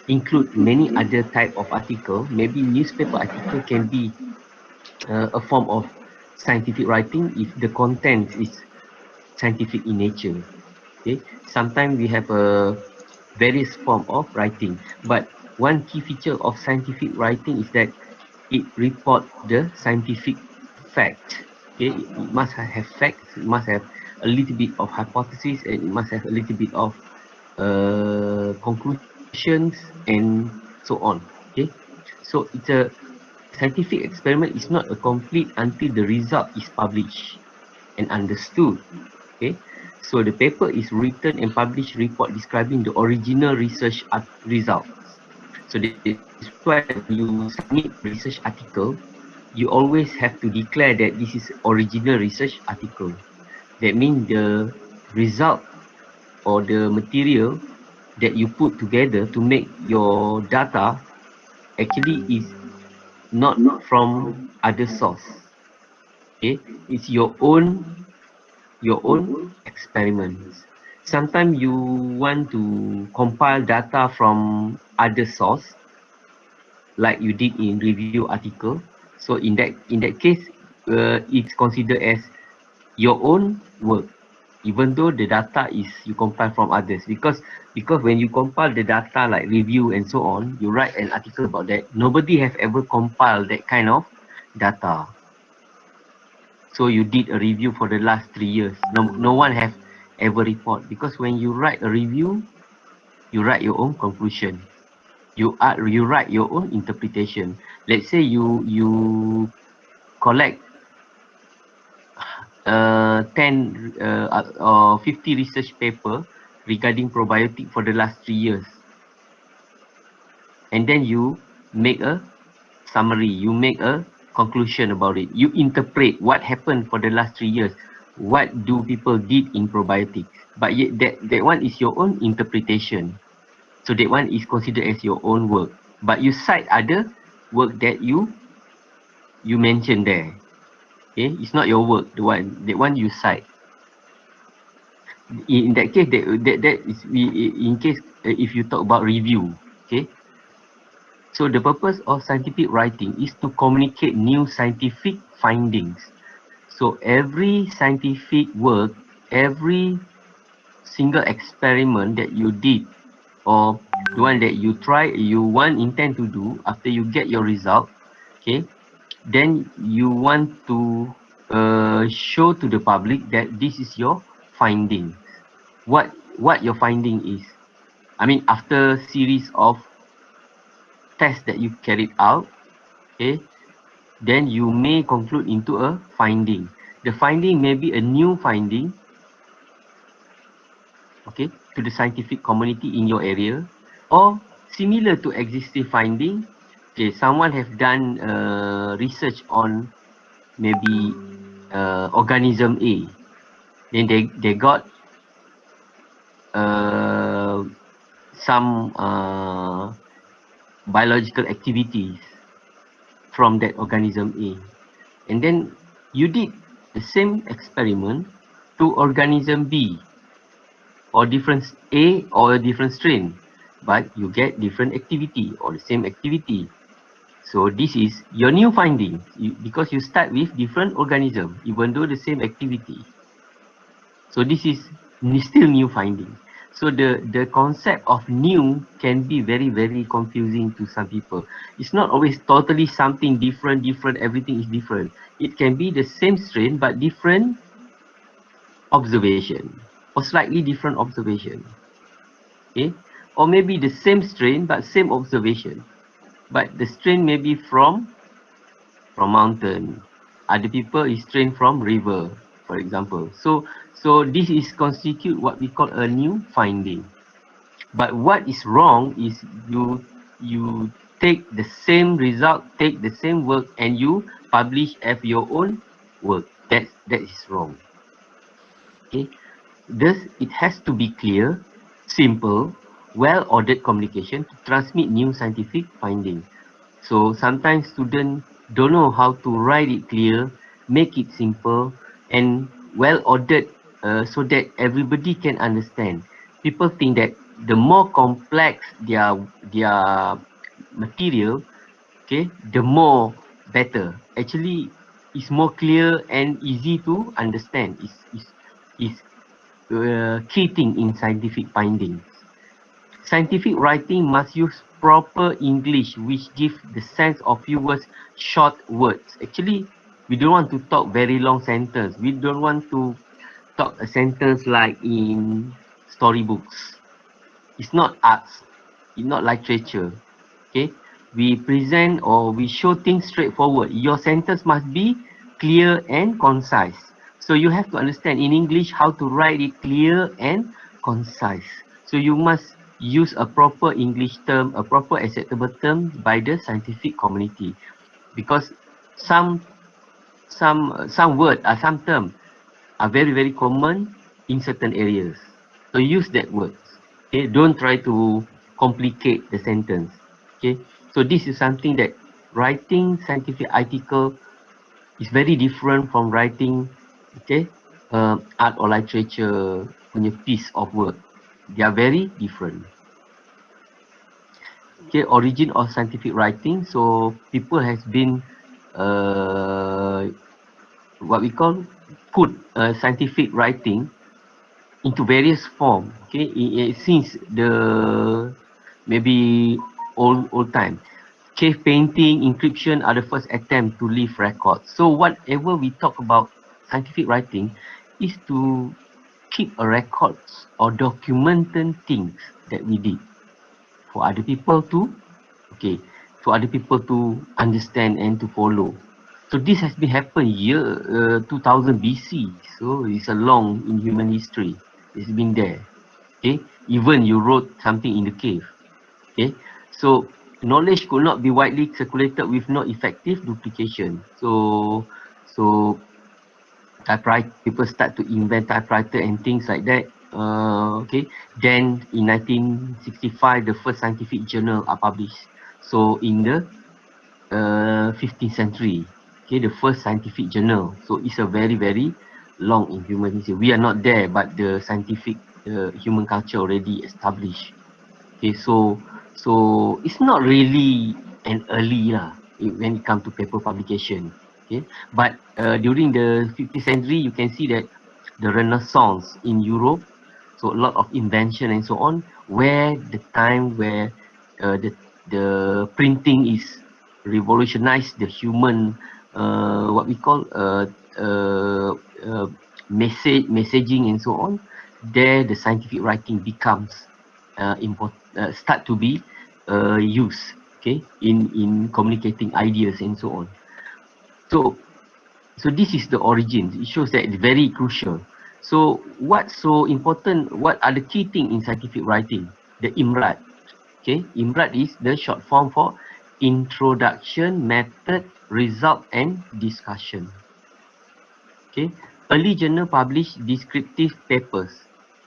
include many other type of article. Maybe newspaper article can be a form of scientific writing if the content is scientific in nature. Okay, sometimes we have a various form of writing, but one key feature of scientific writing is that it report the scientific fact. Okay, it must have facts, it must have a little bit of hypothesis, and it must have a little bit of conclusions and so on. Okay, so it's a scientific experiment is not a complete until the result is published and understood. Okay, so the paper is written and published report describing the original research results. So that's why when you submit a research article, you always have to declare that this is original research article. That means the result or the material that you put together to make your data actually is not from other source. Okay, it's your own experiments. Sometimes you want to compile data from other source, like you did in review article. So in that case, it's considered as your own work, even though the data is you compile from others. Because when you compile the data like review and so on, you write an article about that. Nobody have ever compiled that kind of data. So you did a review for the last 3 years. No one have ever report, because when you write a review, you write your own conclusion. You write your own interpretation. Let's say you collect 10 or 50 research paper regarding probiotic for the last 3 years, and then you make a summary, you make a conclusion about it, you interpret what happened for the last 3 years, what do people did in probiotics, but yet that one is your own interpretation. So that one is considered as your own work, but you cite other work that you mentioned there. Okay, it's not your work, the one you cite. In that case, that is in case if you talk about review. Okay, so the purpose of scientific writing is to communicate new scientific findings. So every scientific work, every single experiment that you did, or the one that you try, you want intend to do after you get your result, okay, then you want to show to the public that this is your finding. What your finding is. I mean, after series of tests that you carried out, okay, then you may conclude into a finding. The finding may be a new finding, okay, to the scientific community in your area, or similar to existing finding. Okay, someone have done research on maybe organism A, then they got uh, some biological activities from that organism A, and then you did the same experiment to organism B, or different A or a different strain, but you get different activity or the same activity. So this is your new finding, because you start with different organism even though the same activity. So this is still new finding. So the concept of new can be very, very confusing to some people. It's not always totally something different, everything is different. It can be the same strain but different observation, or slightly different observation. Okay? Or maybe the same strain but same observation. But the strain may be from mountain. Other people is strain from river, for example. So this is constitute what we call a new finding. But what is wrong is you take the same result, take the same work, and you publish as your own work. That is wrong. Okay. Thus, it has to be clear, simple, well-ordered communication to transmit new scientific findings. So sometimes students don't know how to write it clear, make it simple and well ordered, so that everybody can understand. People think that the more complex their material, okay, the more better. Actually, it's more clear and easy to understand. Is key thing in scientific findings. Scientific writing must use proper English, which give the sense of few words, short words. Actually, we don't want to talk very long sentence. We don't want to talk a sentence like in storybooks. It's not arts. It's not literature. Okay, we present or we show things straightforward. Your sentence must be clear and concise. So you have to understand in English how to write it clear and concise. So you must use a proper English term, a proper acceptable term by the scientific community, because some some word or some term are very common in certain areas. So use that word. Okay, don't try to complicate the sentence. Okay, so this is something that writing scientific article is very different from writing, okay, art or literature punya piece of work. They are very different. Okay, origin of scientific writing. So people has been what we call put scientific writing into various form, okay, since the maybe old time. Cave painting, encryption are the first attempt to leave records. So whatever we talk about scientific writing is to keep a records or documenting things that we did for other people to, okay, for other people to understand and to follow. So this has been happened year 2000 BC. So it's a long in human history. It's been there. Okay, even you wrote something in the cave. Okay, so knowledge could not be widely circulated with no effective duplication. So typewriter, people start to invent typewriter and things like that. Okay, then in 1965 the first scientific journal are published. So in the 15th century, okay, the first scientific journal. So it's a very long in human history. We are not there, but the scientific human culture already established. Okay, so it's not really an early lah when it comes to paper publication. Okay, but during the 15th century, you can see that the Renaissance in Europe, so a lot of invention and so on, where the time where the printing is revolutionized the human what we call messaging and so on. There, the scientific writing becomes start to be used, okay, in communicating ideas and so on. So this is the origin. It shows that it's very crucial. So what's so important, what are the key things in scientific writing? The IMRAD. Okay, IMRAD is the short form for introduction, method, result and discussion. Okay, early journal published descriptive papers.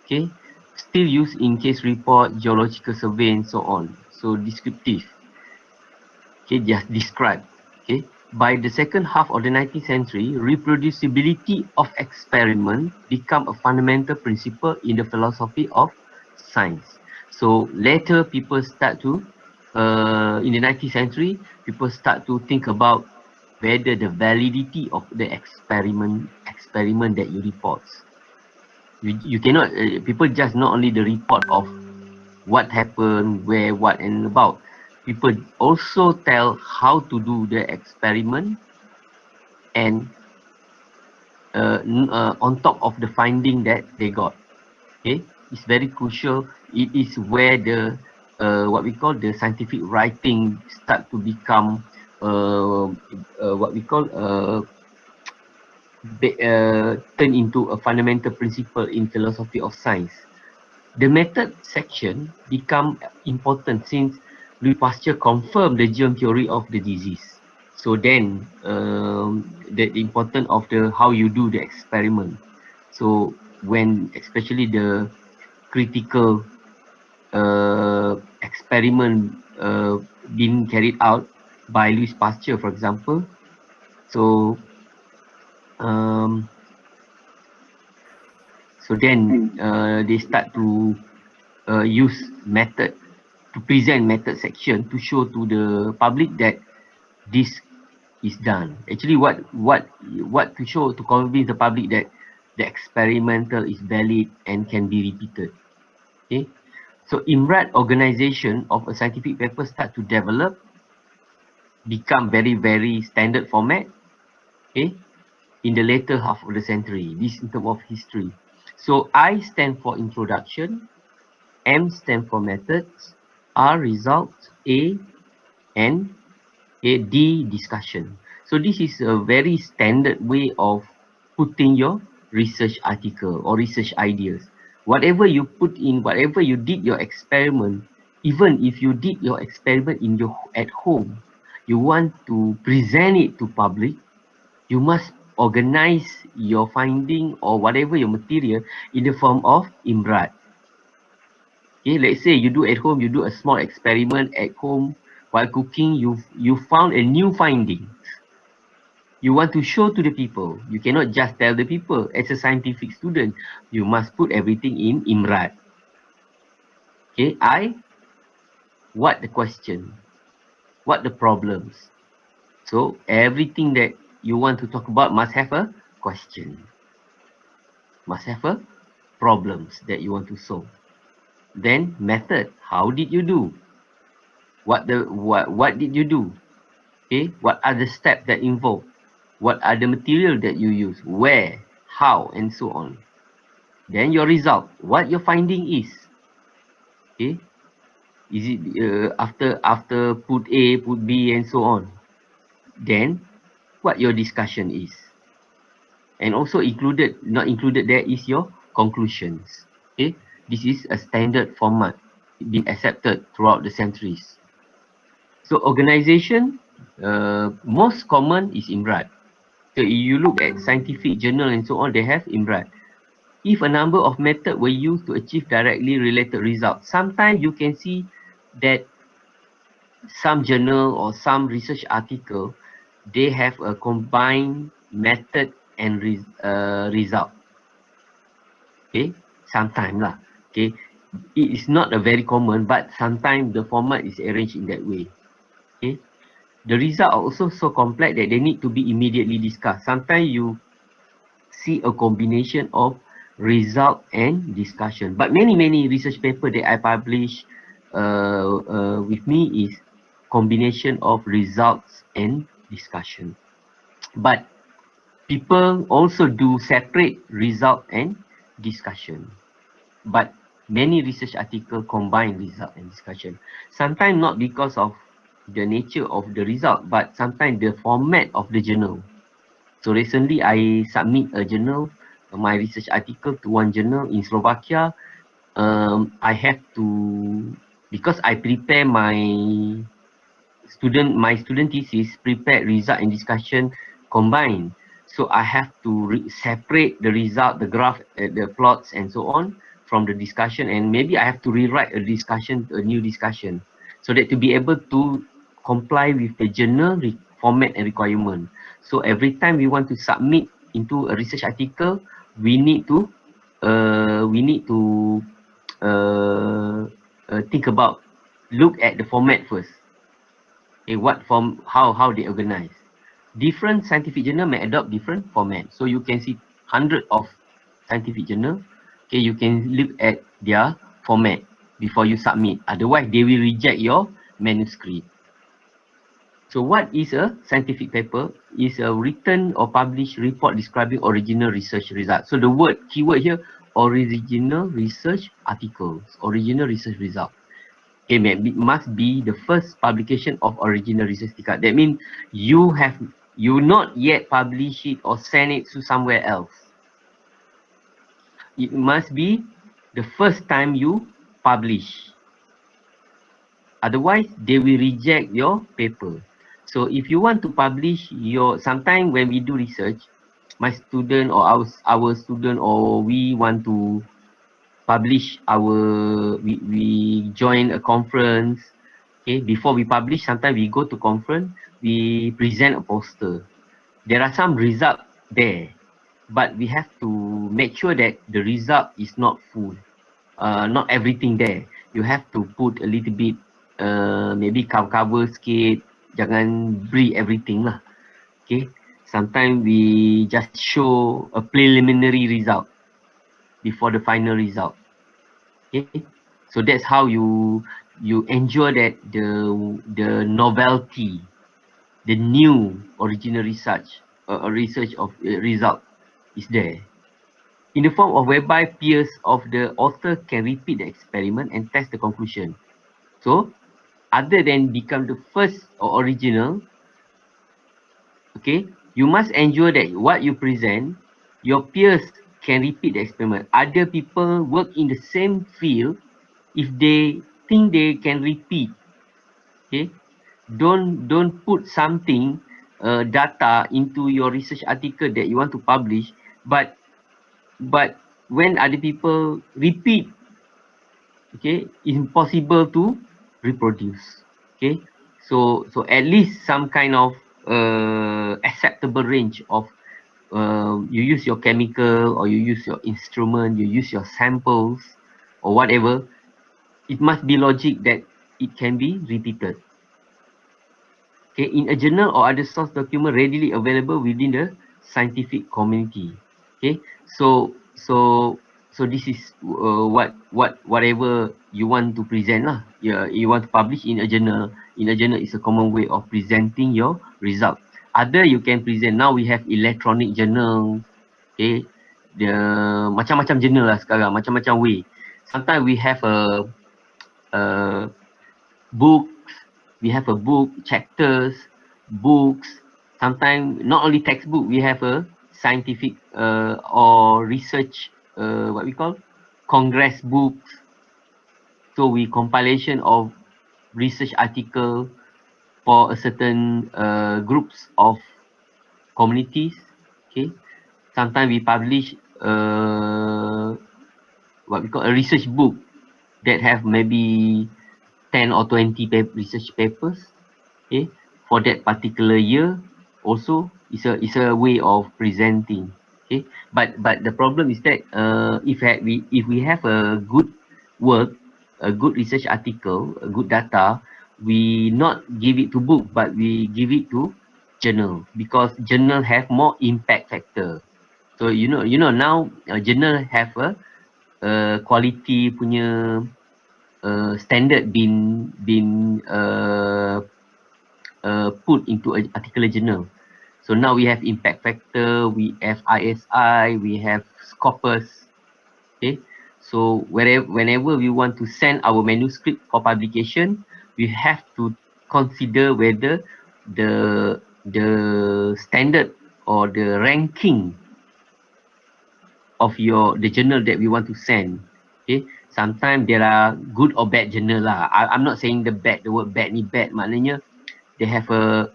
Okay, still used in case report, geological survey and so on. So descriptive. Okay, just describe. Okay, by the second half of the 19th century, reproducibility of experiment become a fundamental principle in the philosophy of science. So later people start to in the 19th century, people start to think about whether the validity of the experiment that you report. You cannot people just not only the report of what happened, where, what and about. People also tell how to do the experiment and on top of the finding that they got. Okay, it's very crucial. It is where the what we call the scientific writing start to become what we call turn into a fundamental principle in philosophy of science. The method section become important since Louis Pasteur confirmed the germ theory of the disease. So then the importance of the how you do the experiment. So when especially the critical experiment being carried out by Louis Pasteur, for example. So so then they start to use method to present method section to show to the public that this is done. Actually, what to show to convince the public that the experimental is valid and can be repeated. Okay, so IMRAD organization of a scientific paper start to develop, become very standard format. Okay, in the later half of the century. This in terms of history. So I stand for introduction, M stand for methods, R results, A and D discussion. So this is a very standard way of putting your research article or research ideas. Whatever you put in, whatever you did your experiment, even if you did your experiment in your at home, you want to present it to public, you must organize your finding or whatever your material in the form of IMRAD. Okay, let's say you do at home, you do a small experiment at home while cooking, you found a new finding. You want to show to the people. You cannot just tell the people. As a scientific student, you must put everything in IMRAD. Okay, what the question, what the problems. So everything that you want to talk about must have a question, must have a problems that you want to solve. Then method, how did you do? What did you do? Okay, what are the steps that involved? What are the material that you use? Where, how, and so on. Then your result, what your finding is. Okay, is it after put A, put B, and so on. Then what your discussion is. And also included, not included there is your conclusions. Okay, this is a standard format been accepted throughout the centuries. So organization, most common is IMRAD. So if you look at scientific journal and so on, they have IMRAD. If a number of methods were used to achieve directly related results, sometimes you can see that some journal or some research article, they have a combined method and result. Okay, sometimes lah. Okay, it is not a very common, but sometimes the format is arranged in that way. Okay, the results are also so complex that they need to be immediately discussed. Sometimes you see a combination of result and discussion. But many research paper that I publish with me is combination of results and discussion. But people also do separate result and discussion. But many research articles combine result and discussion. Sometimes not because of the nature of the result, but sometimes the format of the journal. So recently I submit a journal, my research article to one journal in Slovakia. I have to, because I prepare my student thesis, prepare result and discussion combined. So I have to separate the result, the graph, the plots and so on from the discussion, and maybe I have to rewrite a new discussion, so that to be able to comply with the journal format and requirement. So every time we want to submit into a research article, we need to think about, look at the format first. Okay, what form, how they organize. Different scientific journal may adopt different formats. So you can see hundred of scientific journal. Okay, you can look at their format before you submit. Otherwise, they will reject your manuscript. So what is a scientific paper? Is a written or published report describing original research results. So the keyword here, original research articles, original research result. Okay, must be the first publication of original research article. That means you not yet publish it or send it to somewhere else. It must be the first time you publish. Otherwise, they will reject your paper. So if you want to publish sometime when we do research, my student or our student, or we want to publish we join a conference. Okay, before we publish, sometimes we go to conference, we present a poster. There are some result there, but we have to make sure that the result is not full. not everything there. You have to put a little bit, maybe cover sikit, jangan beri everything lah. Okay, sometimes we just show a preliminary result before the final result. Okay, so that's how you ensure that the novelty, the new original research, research of result is there in the form of whereby peers of the author can repeat the experiment and test the conclusion. So, other than become the first or original, okay, you must ensure that what you present, your peers can repeat the experiment. Other people work in the same field, if they think they can repeat, okay, don't put something data into your research article that you want to publish, but when other people repeat, okay, it's impossible to reproduce. Okay, so at least some kind of acceptable range of you use your chemical or you use your instrument, you use your samples or whatever, it must be logic that it can be repeated. Okay, in a journal or other source document readily available within the scientific community. Okay, so this is whatever you want to present lah. Yeah, you want to publish in a journal. In a journal is a common way of presenting your result. Other you can present, now we have electronic journal. Okay, the macam-macam journal lah sekarang, macam-macam way. Sometimes we have a book, we have a book, chapters, books. Sometimes not only textbook, we have a scientific or research, what we call congress books. So we compilation of research article for a certain groups of communities. Okay, sometimes we publish what we call a research book that have maybe 10 or 20 research papers, okay, for that particular year. Also, is a way of presenting. Okay, but the problem is that if we have a good work, a good research article, a good data, we not give it to book, but we give it to journal, because journal have more impact factor. So now journal have a quality punya standard been put into an article journal. So now we have impact factor, we have ISI, we have Scopus. Okay, so whenever we want to send our manuscript for publication, we have to consider whether the standard or the ranking of the journal that we want to send. Okay, sometimes there are good or bad journal lah. I'm not saying the word bad ni bad, maknanya they have a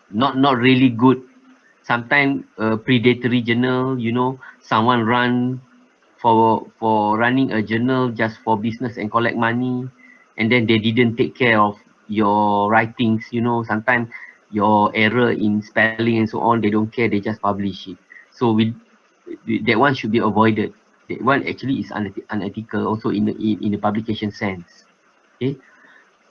not really good. Sometimes predatory journal, someone run for running a journal just for business and collect money, and then they didn't take care of your writings. Sometimes your error in spelling and so on, they don't care, they just publish it. So that one should be avoided. That one actually is unethical also in the publication sense. Okay,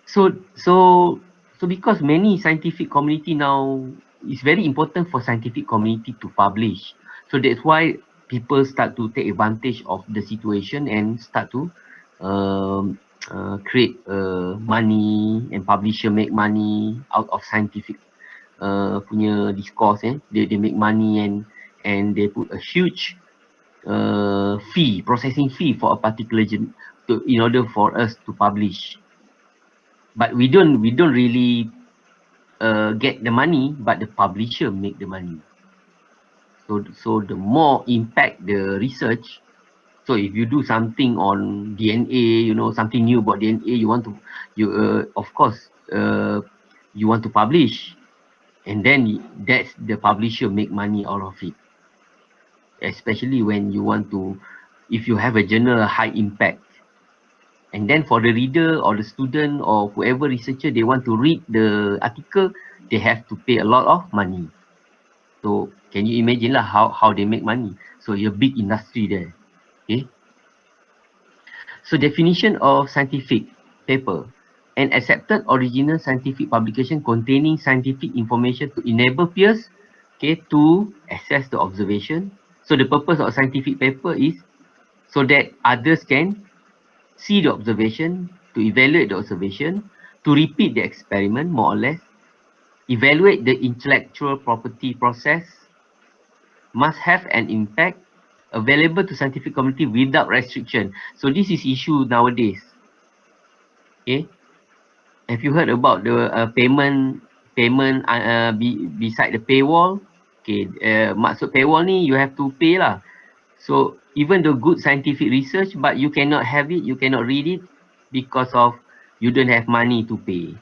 so so so because many scientific community now, it's very important for scientific community to publish. So that's why people start to take advantage of the situation and start to create money, and publisher make money out of scientific punya discourse. They make money, and they put a huge fee, processing fee for a particular in order for us to publish. But we don't really get the money, but the publisher make the money. So the more impact the research. So if you do something on DNA, something new about DNA, you want to, of course, you want to publish, and then that's the publisher make money out of it. Especially when you want to, if you have a journal high impact, and then for the reader or the student or whoever researcher, they want to read the article, they have to pay a lot of money. So can you imagine lah how they make money? So a big industry there. Okay. So definition of scientific paper: an accepted original scientific publication containing scientific information to enable peers, okay, to assess the observation. So the purpose of scientific paper is so that others can see the observation, to evaluate the observation, to repeat the experiment more or less, evaluate the intellectual property process, must have an impact, available to scientific community without restriction. So this is issue nowadays. Okay, have you heard about the payment beside the paywall? Okay, maksud paywall ni you have to pay lah. So even the good scientific research, but you cannot have it, you cannot read it because of you don't have money to pay.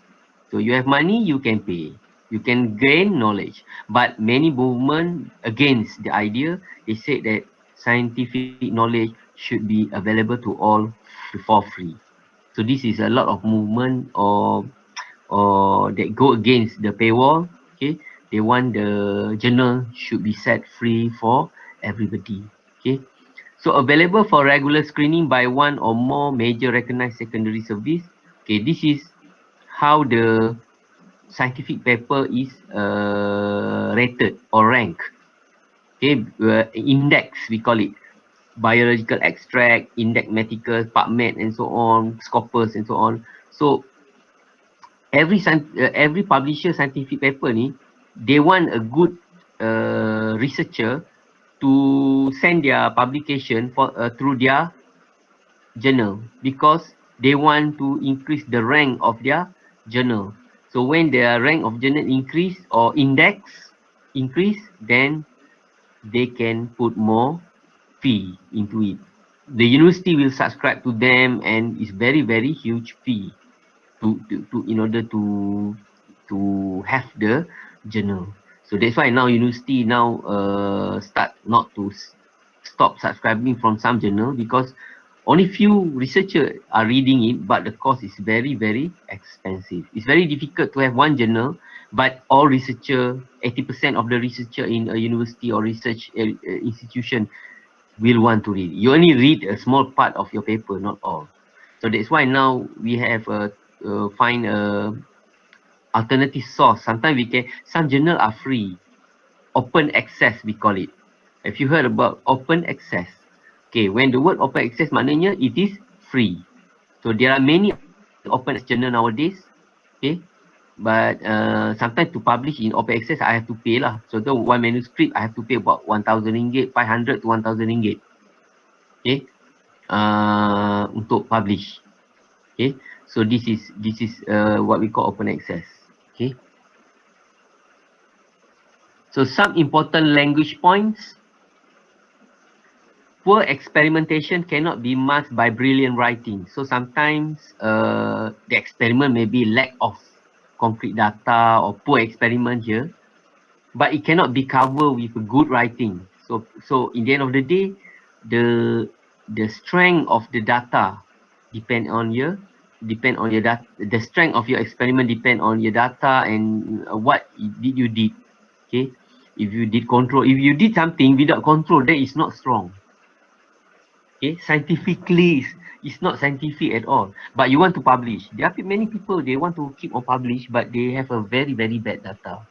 So you have money, you can pay. You can gain knowledge. But many movement against the idea, they said that scientific knowledge should be available to all for free. So this is a lot of movement or that go against the paywall. Okay, they want the journal should be set free for everybody. Okay, so available for regular screening by one or more major recognized secondary service. Okay, this is how the scientific paper is rated or ranked. Okay, index we call it, biological extract, index medical, PubMed and so on, Scopus and so on. So every publisher scientific paper ni, they want a good researcher to send their publication for through their journal, because they want to increase the rank of their journal. So when their rank of journal increase or index increase, then they can put more fee into it. The university will subscribe to them, and it's very huge fee to in order to have the journal. So that's why now university now start not to stop subscribing from some journal, because only few researchers are reading it, but the cost is very expensive. It's very difficult to have one journal, but all researcher, 80% of the researcher in a university or research institution will want to read. You only read a small part of your paper, not all. So that's why now we have find a alternative source. Sometimes we can, some journal are free, open access we call it. Have you heard about open access? Okay, when the word open access maknanya it is free. So there are many open access journal nowadays. Okay, but sometimes to publish in open access I have to pay lah. So the one manuscript I have to pay about 1,000 ringgit, 500 to 1,000 ringgit. Okay, untuk publish. Okay, so this is what we call open access. Okay, so some important language points. Poor experimentation cannot be masked by brilliant writing. So sometimes the experiment may be lack of concrete data or poor experiment here, but it cannot be covered with good writing. So in the end of the day, the strength of the data depend on your data. The strength of your experiment depend on your data and what did you did. Okay, if you did control, if you did something without control, that is not strong. Okay, scientifically it's not scientific at all, but you want to publish. There are many people, they want to keep on publish, but they have a very bad data.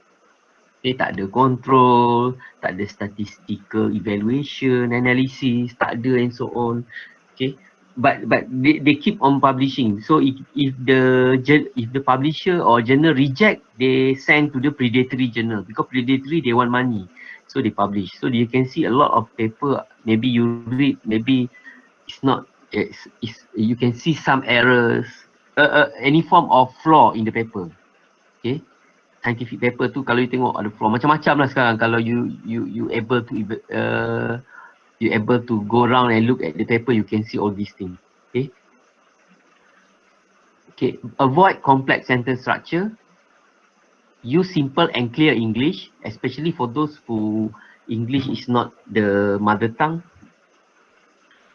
They tak ada control, tak ada statistical evaluation, analysis, tak ada and so on. Okay, but they keep on publishing. So if the publisher or journal reject, they send to the predatory journal, because predatory they want money, so they publish. So you can see a lot of paper, maybe you read, maybe it's not, you can see some errors, any form of flaw in the paper. Okay, scientific paper tu kalau you tengok ada flaw macam-macam lah sekarang. Kalau you able to you able to go around and look at the paper, you can see all these things. Okay, okay, avoid complex sentence structure. Use simple and clear English, especially for those who English is not the mother tongue.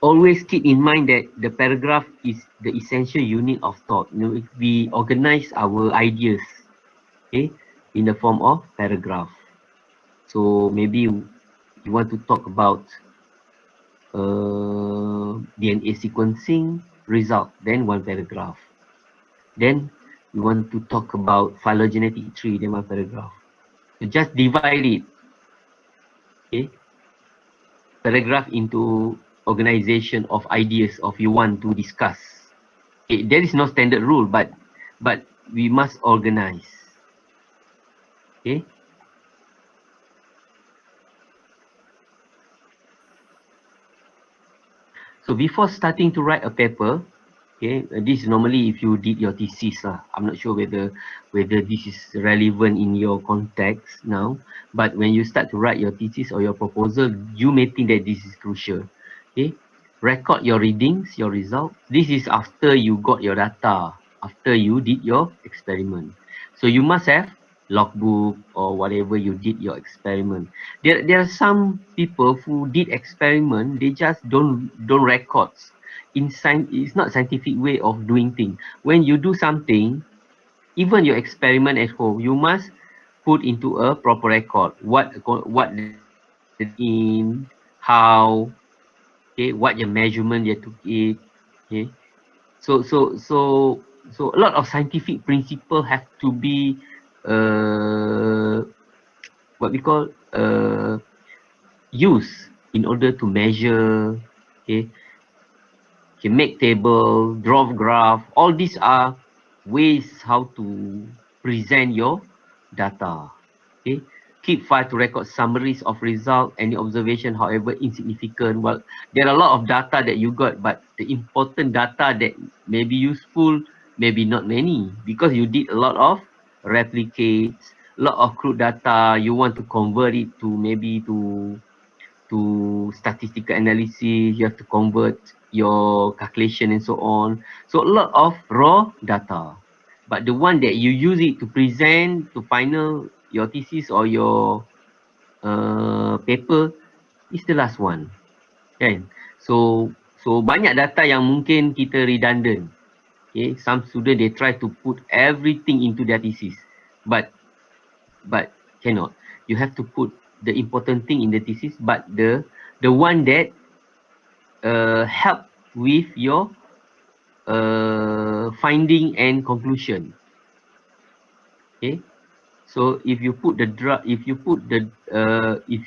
Always keep in mind that the paragraph is the essential unit of thought. You know, if we organize our ideas, okay, in the form of paragraph. So maybe you want to talk about DNA sequencing. result, then one paragraph. Then you want to talk about phylogenetic tree, then one paragraph. You just divide it, okay, paragraph into organization of ideas of you want to discuss. Okay, there is no standard rule, but we must organize. Okay. So before starting to write a paper, okay, this is normally if you did your thesis lah. I'm not sure whether this is relevant in your context now, but when you start to write your thesis or your proposal, you may think that this is crucial. Okay, record your readings, your results. This is after you got your data, after you did your experiment. So you must have logbook or whatever you did your experiment. There are some people who did experiment, they just don't records. In science, it's not scientific way of doing things. When you do something, even your experiment at home, you must put into a proper record. What in, how, okay, what your measurement you took it, okay. So a lot of scientific principle have to be uh, what we call use in order to measure, okay, make table, draw graph. All these are ways how to present your data. Okay, keep file to record summaries of result, any observation, however insignificant. Well, there are a lot of data that you got, but the important data that may be useful, maybe not many, because you did a lot of replicates, a lot of crude data. You want to convert it to maybe to statistical analysis, you have to convert your calculation and so on. So a lot of raw data. But the one that you use it to present to final your thesis or your paper is the last one. Kan? So banyak data yang mungkin kita redundant. Okay, some student they try to put everything into their thesis, but cannot. You have to put the important thing in the thesis, but the one that help with your finding and conclusion. Okay, so if you put the drug, if you put the if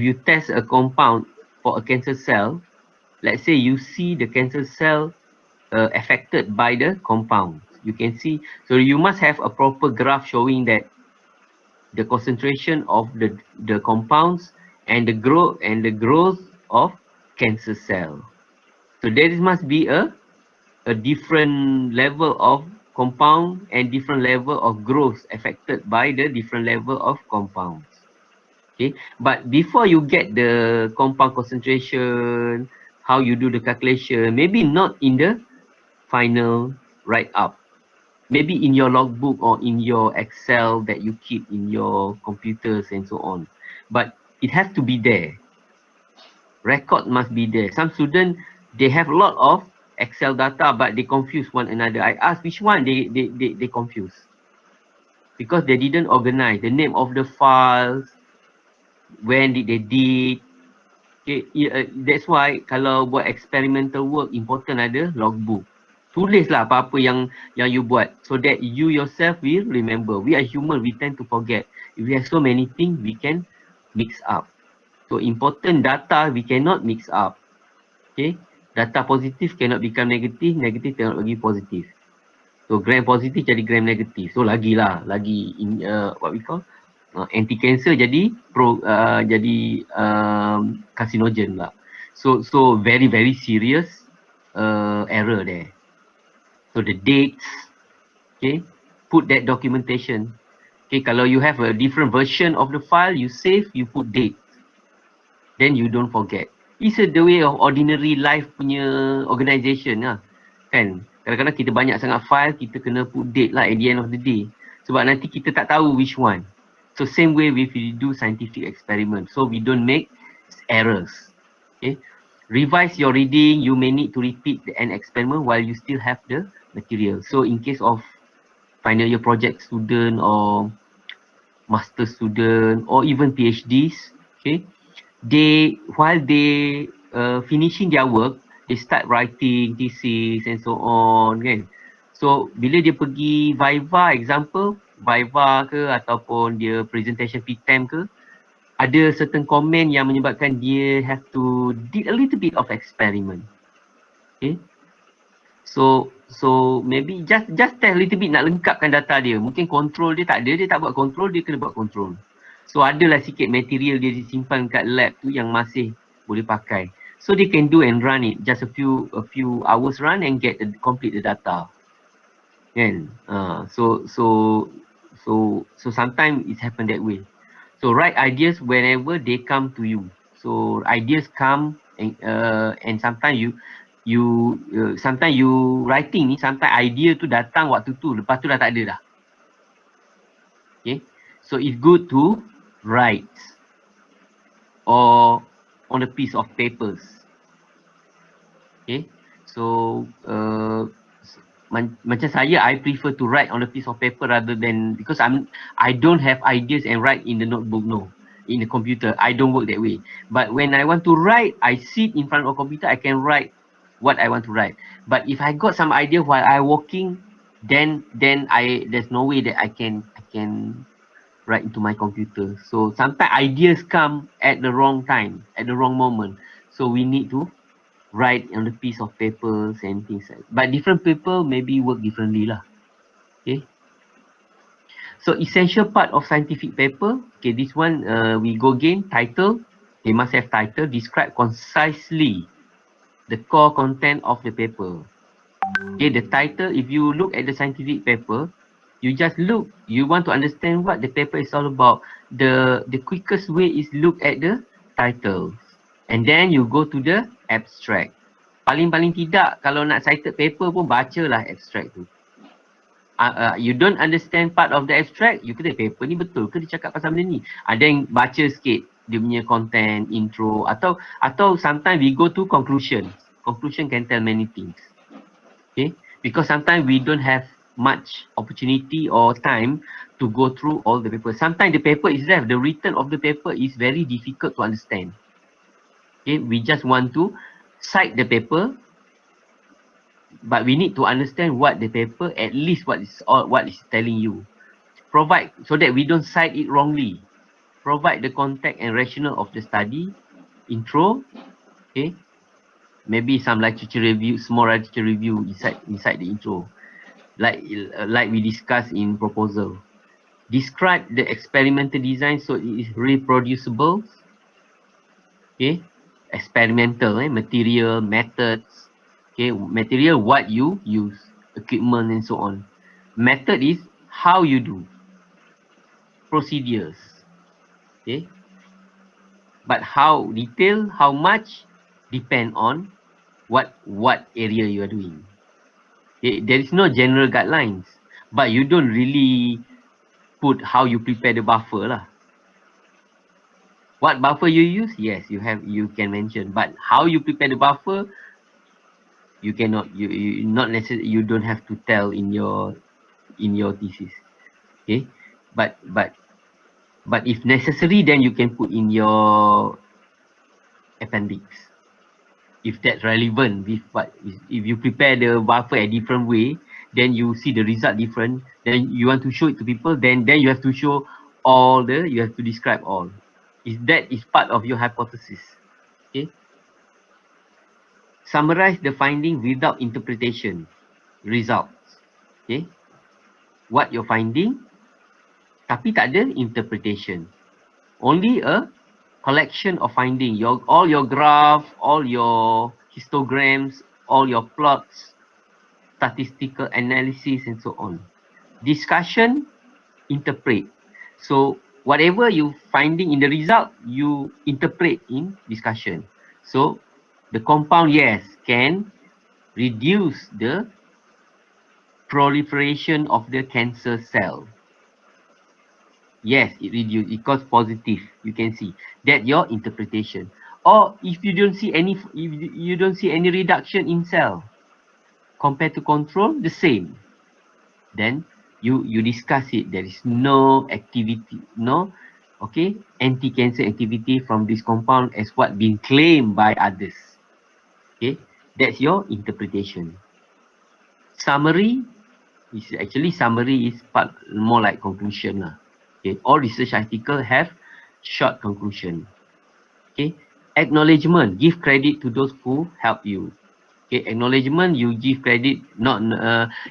you test a compound for a cancer cell, let's say you see the cancer cell affected by the compound, you can see. So you must have a proper graph showing that the concentration of the compounds and the growth of cancer cell. So there must be a different level of compound and different level of growth affected by the different level of compounds. Okay, but before you get the compound concentration, how you do the calculation, maybe not in the final write up, maybe in your logbook or in your Excel that you keep in your computers and so on, but it has to be there. Record must be there. Some students, they have a lot of Excel data, but they confuse one another. I ask which one, they confuse because they didn't organize the name of the files, when did they did. Okay, that's why kalau buat experimental work, important ada logbook. Tulislah apa-apa yang you buat so that you yourself will remember. We are human, we tend to forget. If we have so many things, we can mix up. So important data we cannot mix up. Okay, data positif cannot become negative, negative cannot bagi positif. So gram positif jadi gram negatif. So lagi in what we call anti-cancer jadi carcinogen lah. So very serious error there. So the dates, okay, put that documentation. Okay, kalau you have a different version of the file, you save, you put date. Then you don't forget. It's the way of ordinary life punya organisation lah. Kan? Kadang-kadang kita banyak sangat file, kita kena put date lah at the end of the day. Sebab nanti kita tak tahu which one. So same way if we do scientific experiment. So we don't make errors. Okay? Revise your reading. You may need to repeat an experiment while you still have the material. So in case of final year project student or master student or even PhDs, okay, while they finishing their work, they start writing thesis and so on kan. So bila dia pergi Viva example, Viva ke ataupun dia presentation PTEM ke, ada certain komen yang menyebabkan dia have to did a little bit of experiment. Okay. So maybe just test a little bit nak lengkapkan data dia. Mungkin control dia tak ada, dia tak buat control, dia kena buat control. So adalah sikit material dia disimpan kat lab tu yang masih boleh pakai. So they can do and run it just a few hours run and get complete the data. Kan? So sometimes it happen that way. So write ideas whenever they come to you. So ideas come and sometimes sometimes you writing ni, sometimes idea tu datang waktu tu, lepas tu dah tak ada dah. Okay, so it's good to write or on a piece of papers. Okay, so macam saya, I prefer to write on a piece of paper rather than, because I don't have ideas and write in the notebook. No, in the computer I don't work that way. But when I want to write, I sit in front of a computer, I can write what I want to write. But if I got some idea while I walking, then there's no way that I can write into my computer. So sometimes ideas come at the wrong time, at the wrong moment. So we need to write on a piece of papers and things like that. But different people maybe work differently lah. Okay. So essential part of scientific paper. Okay, this one we go again. Title. They must have title. Describe concisely the core content of the paper. Okay, the title. If you look at the scientific paper, you just look. You want to understand what the paper is all about. The quickest way is look at the title, and then you go to the abstract. Paling-paling tidak kalau nak cited paper pun bacalah abstract tu. You don't understand part of the abstract, you kata paper ni betul ke dia cakap pasal benda ni? Then baca sikit dia punya content, intro, atau sometimes we go to conclusion. Conclusion can tell many things. Okay? Because sometimes we don't have much opportunity or time to go through all the paper. Sometimes the paper is left, the written of the paper is very difficult to understand. Okay, we just want to cite the paper, but we need to understand what the paper, at least what is telling you. Provide so that we don't cite it wrongly. Provide the context and rationale of the study. Intro, okay. Maybe some literature review, small literature review inside the intro, like we discussed in proposal. Describe the experimental design so it is reproducible. Okay, experimental, material, methods. Okay, material, what you use, equipment and so on. Method is how you do, procedures. Okay, but how detail, how much, depend on what area you are doing. Okay, there is no general guidelines, but you don't really put how you prepare the buffer lah. What buffer you use, yes, you can mention, but how you prepare the buffer, you cannot, you not necessarily, you don't have to tell in your thesis. Okay, but if necessary, then you can put in your appendix if that's relevant with what. If you prepare the buffer a different way, then you see the result different, then you want to show it to people, then you have to show all you have to describe all. If that is part of your hypothesis. Okay, summarize the finding without interpretation. Results. Okay, what you're finding, tapi tak ada interpretation. Only a collection of finding. All your graph, all your histograms, all your plots, statistical analysis and so on. Discussion, interpret. So whatever you finding in the result, you interpret in discussion. So the compound, yes, can reduce the proliferation of the cancer cell. Yes, it reduces, it causes positive. You can see that your interpretation. Or if you don't see any, if you don't see any reduction in cell compared to control, the same. Then you discuss it. There is no activity, no, okay, anti-cancer activity from this compound as what been claimed by others. Okay, That's your interpretation. Summary summary is part more like conclusion lah. Okay, all research article have short conclusion. Okay, acknowledgement, give credit to those who help you. Okay, acknowledgement, you give credit, not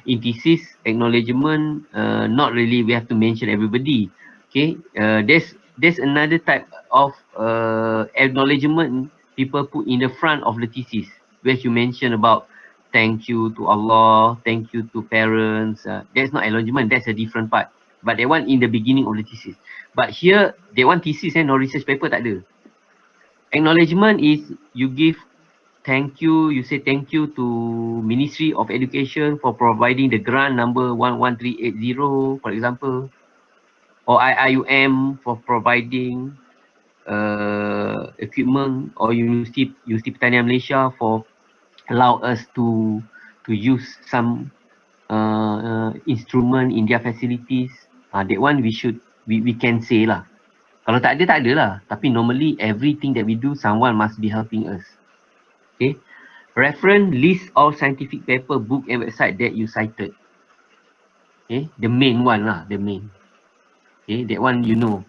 in thesis acknowledgement, not really we have to mention everybody. Okay, there's another type of acknowledgement people put in the front of the thesis, where you mention about thank you to Allah, thank you to parents. That's not acknowledgement, that's a different part. But that one in the beginning of the thesis. But here, that one thesis no research paper tak ada. Acknowledgement is you give thank you, you say thank you to Ministry of Education for providing the grant number 11380, for example, or IIUM for providing equipment, or University Pertanian Malaysia for allow us to use some instrument in their facilities. That one we can say lah. Kalau tak ada, tak ada lah. Tapi normally everything that we do, someone must be helping us. Okay. Reference, list all scientific paper, book and website that you cited. Okay, the main one lah, the main. Okay, that one you know.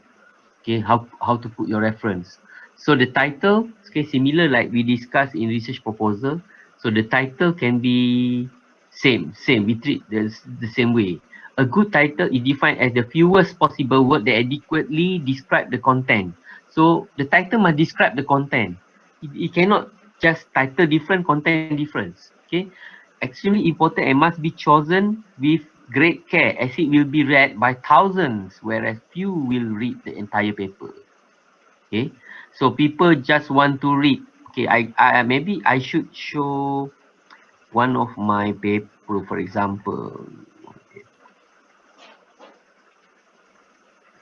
Okay, how to put your reference. So the title, okay, similar like we discussed in research proposal. So the title can be same. We treat the same way. A good title is defined as the fewest possible word that adequately describe the content. So the title must describe the content. It cannot just title different, content difference. Okay, extremely important and must be chosen with great care, as it will be read by thousands, whereas few will read the entire paper. Okay, so people just want to read. Okay, I maybe I should show one of my paper, for example.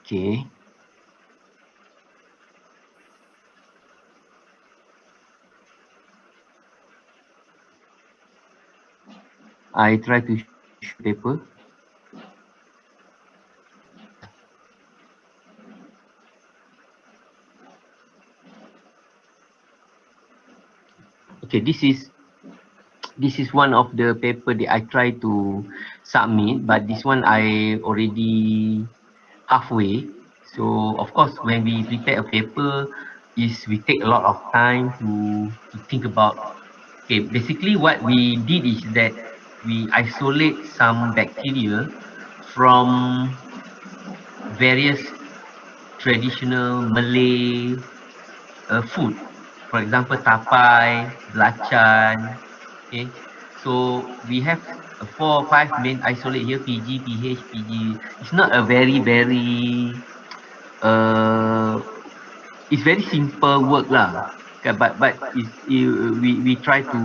Okay, I try to show paper. Okay, this is one of the paper that I try to submit, but this one I already halfway. So of course, when we prepare a paper, we take a lot of time to think about. Okay, basically what we did is that we isolate some bacteria from various traditional Malay food. For example, tapai, belacan. Okay, so we have 4 or 5 main isolate here: PG, PH, PG. It's not a very uh, it's very simple work lah. Okay, but we try to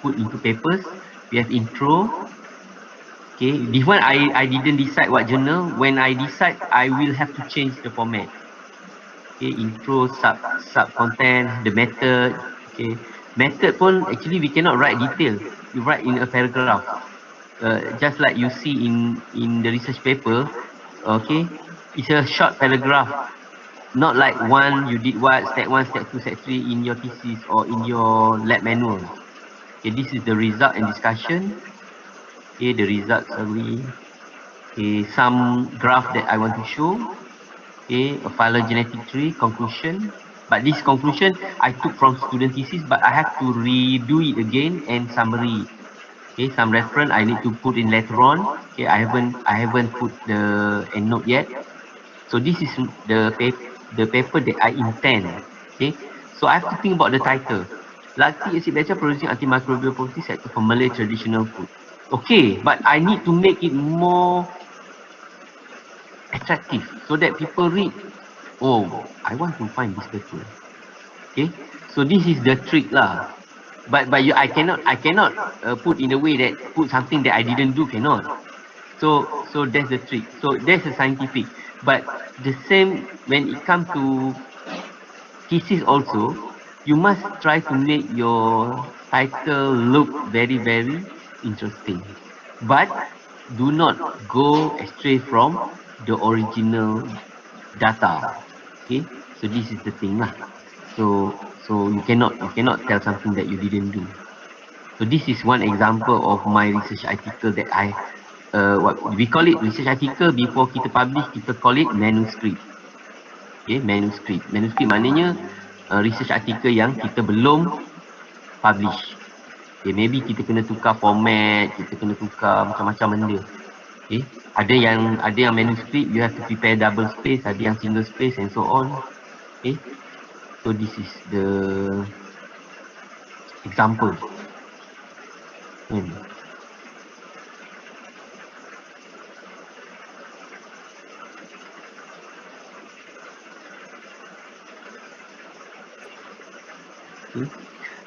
put into papers. We have intro. Okay, this one I didn't decide what journal. When I decide, I will have to change the format. Okay, intro, sub content, the method. Okay, method pun actually we cannot write detail. You write in a paragraph. Just like you see in the research paper. Okay, it's a short paragraph. Not like one you did what, step 1, step 2, step 3 in your thesis or in your lab manual. Okay, this is the result and discussion. Okay, the result summary. Okay, some graph that I want to show. Okay, a phylogenetic tree, conclusion. But this conclusion I took from student thesis, but I have to redo it again and summary. Okay, some reference I need to put in later on. Okay, I haven't put the endnote yet. So this is the paper that I intend. Okay, so I have to think about the title. Lactic acid bacteria producing antimicrobial properties set for Malay traditional food. Okay, but I need to make it more attractive so that people read. Oh, I want to find this paper. Okay, so this is the trick lah. But I cannot put in a way that put something that I didn't do, cannot. So that's the trick. So that's a scientific. But the same when it comes to thesis also, you must try to make your title look very interesting. But do not go astray from the original data. Okay, so this is the thing lah. So you cannot tell something that you didn't do. So this is one example of my research article that I, what we call it research article. Before kita publish, kita call it manuscript. Okay, manuscript. Manuscript maknanya research article yang kita belum publish. Okay, maybe kita kena tukar format, kita kena tukar macam-macam benda. Okay, ada yang manuscript you have to prepare double space, ada yang single space and so on. Okay, so this is the example.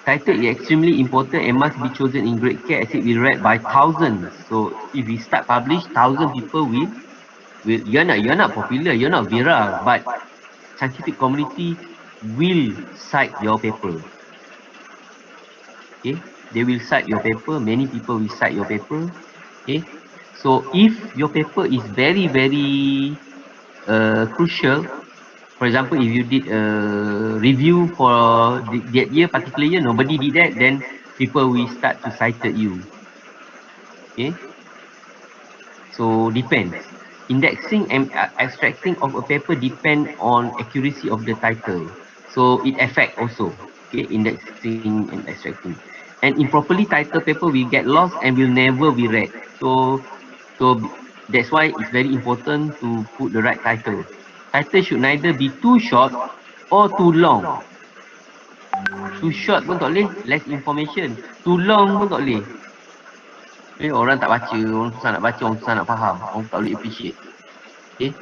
Title is extremely important and must be chosen in great care as it will read by thousands. So if we start publish, 1,000 people will you're not popular, you're not viral, but scientific community will cite your paper. Okay, they will cite your paper. Many people will cite your paper. Okay, so if your paper is very crucial, for example, if you did a review for that year, particular year, nobody did that, then people will start to cite you. Okay, so depends. Indexing and extracting of a paper depend on accuracy of the title. So it affect also. Okay, indexing and extracting. And improperly titled paper will get lost and will never be read. So that's why it's very important to put the right title. Title should neither be too short or too long. Too short pun tak boleh, less information. Too long pun tak boleh. Orang tak baca, orang susah nak baca, orang susah nak faham, orang tak boleh appreciate. Okay,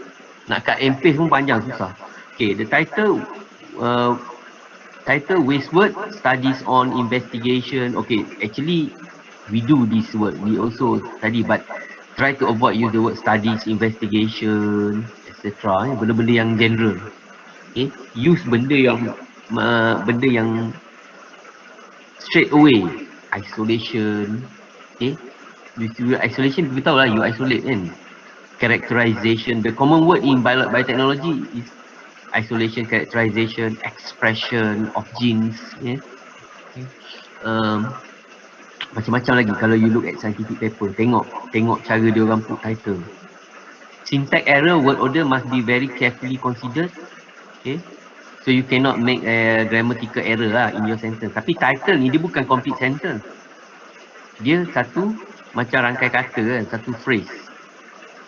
nak cut and paste pun panjang, susah. Okay, the title waste word, studies on investigation. Okay, actually we do this word, we also study, but try to avoid use the word studies, investigation, etc. Benda-benda yang general. Okay, use benda yang straight away. Isolation. Okay, with isolation, kita tahu lah you isolate kan. Characterization, the common word in biotechnology is isolation, characterization, expression of genes. Yeah. Macam-macam lagi kalau you look at scientific paper, tengok cara dia orang put title. Syntax error, word order must be very carefully considered. Okay, so you cannot make a grammatical error lah in your sentence. Tapi title ni dia bukan complete sentence, dia satu macam rangkai kata kan, satu phrase.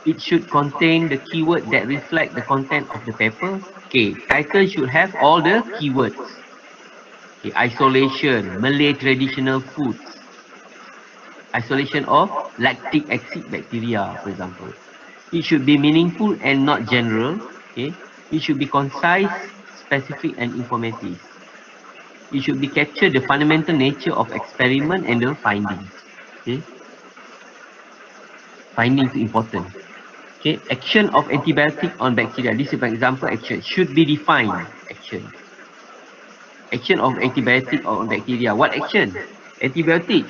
It should contain the keyword that reflect the content of the paper. Okay, title should have all the keywords. Okay, isolation, Malay traditional foods, isolation of lactic acid bacteria, for example. It should be meaningful and not general. Okay, it should be concise, specific and informative. It should be capture the fundamental nature of experiment and the findings. Okay, findings important. Okay, action of antibiotic on bacteria. This is for example action. Should be defined. Action. Action of antibiotic on bacteria. What action? Antibiotic.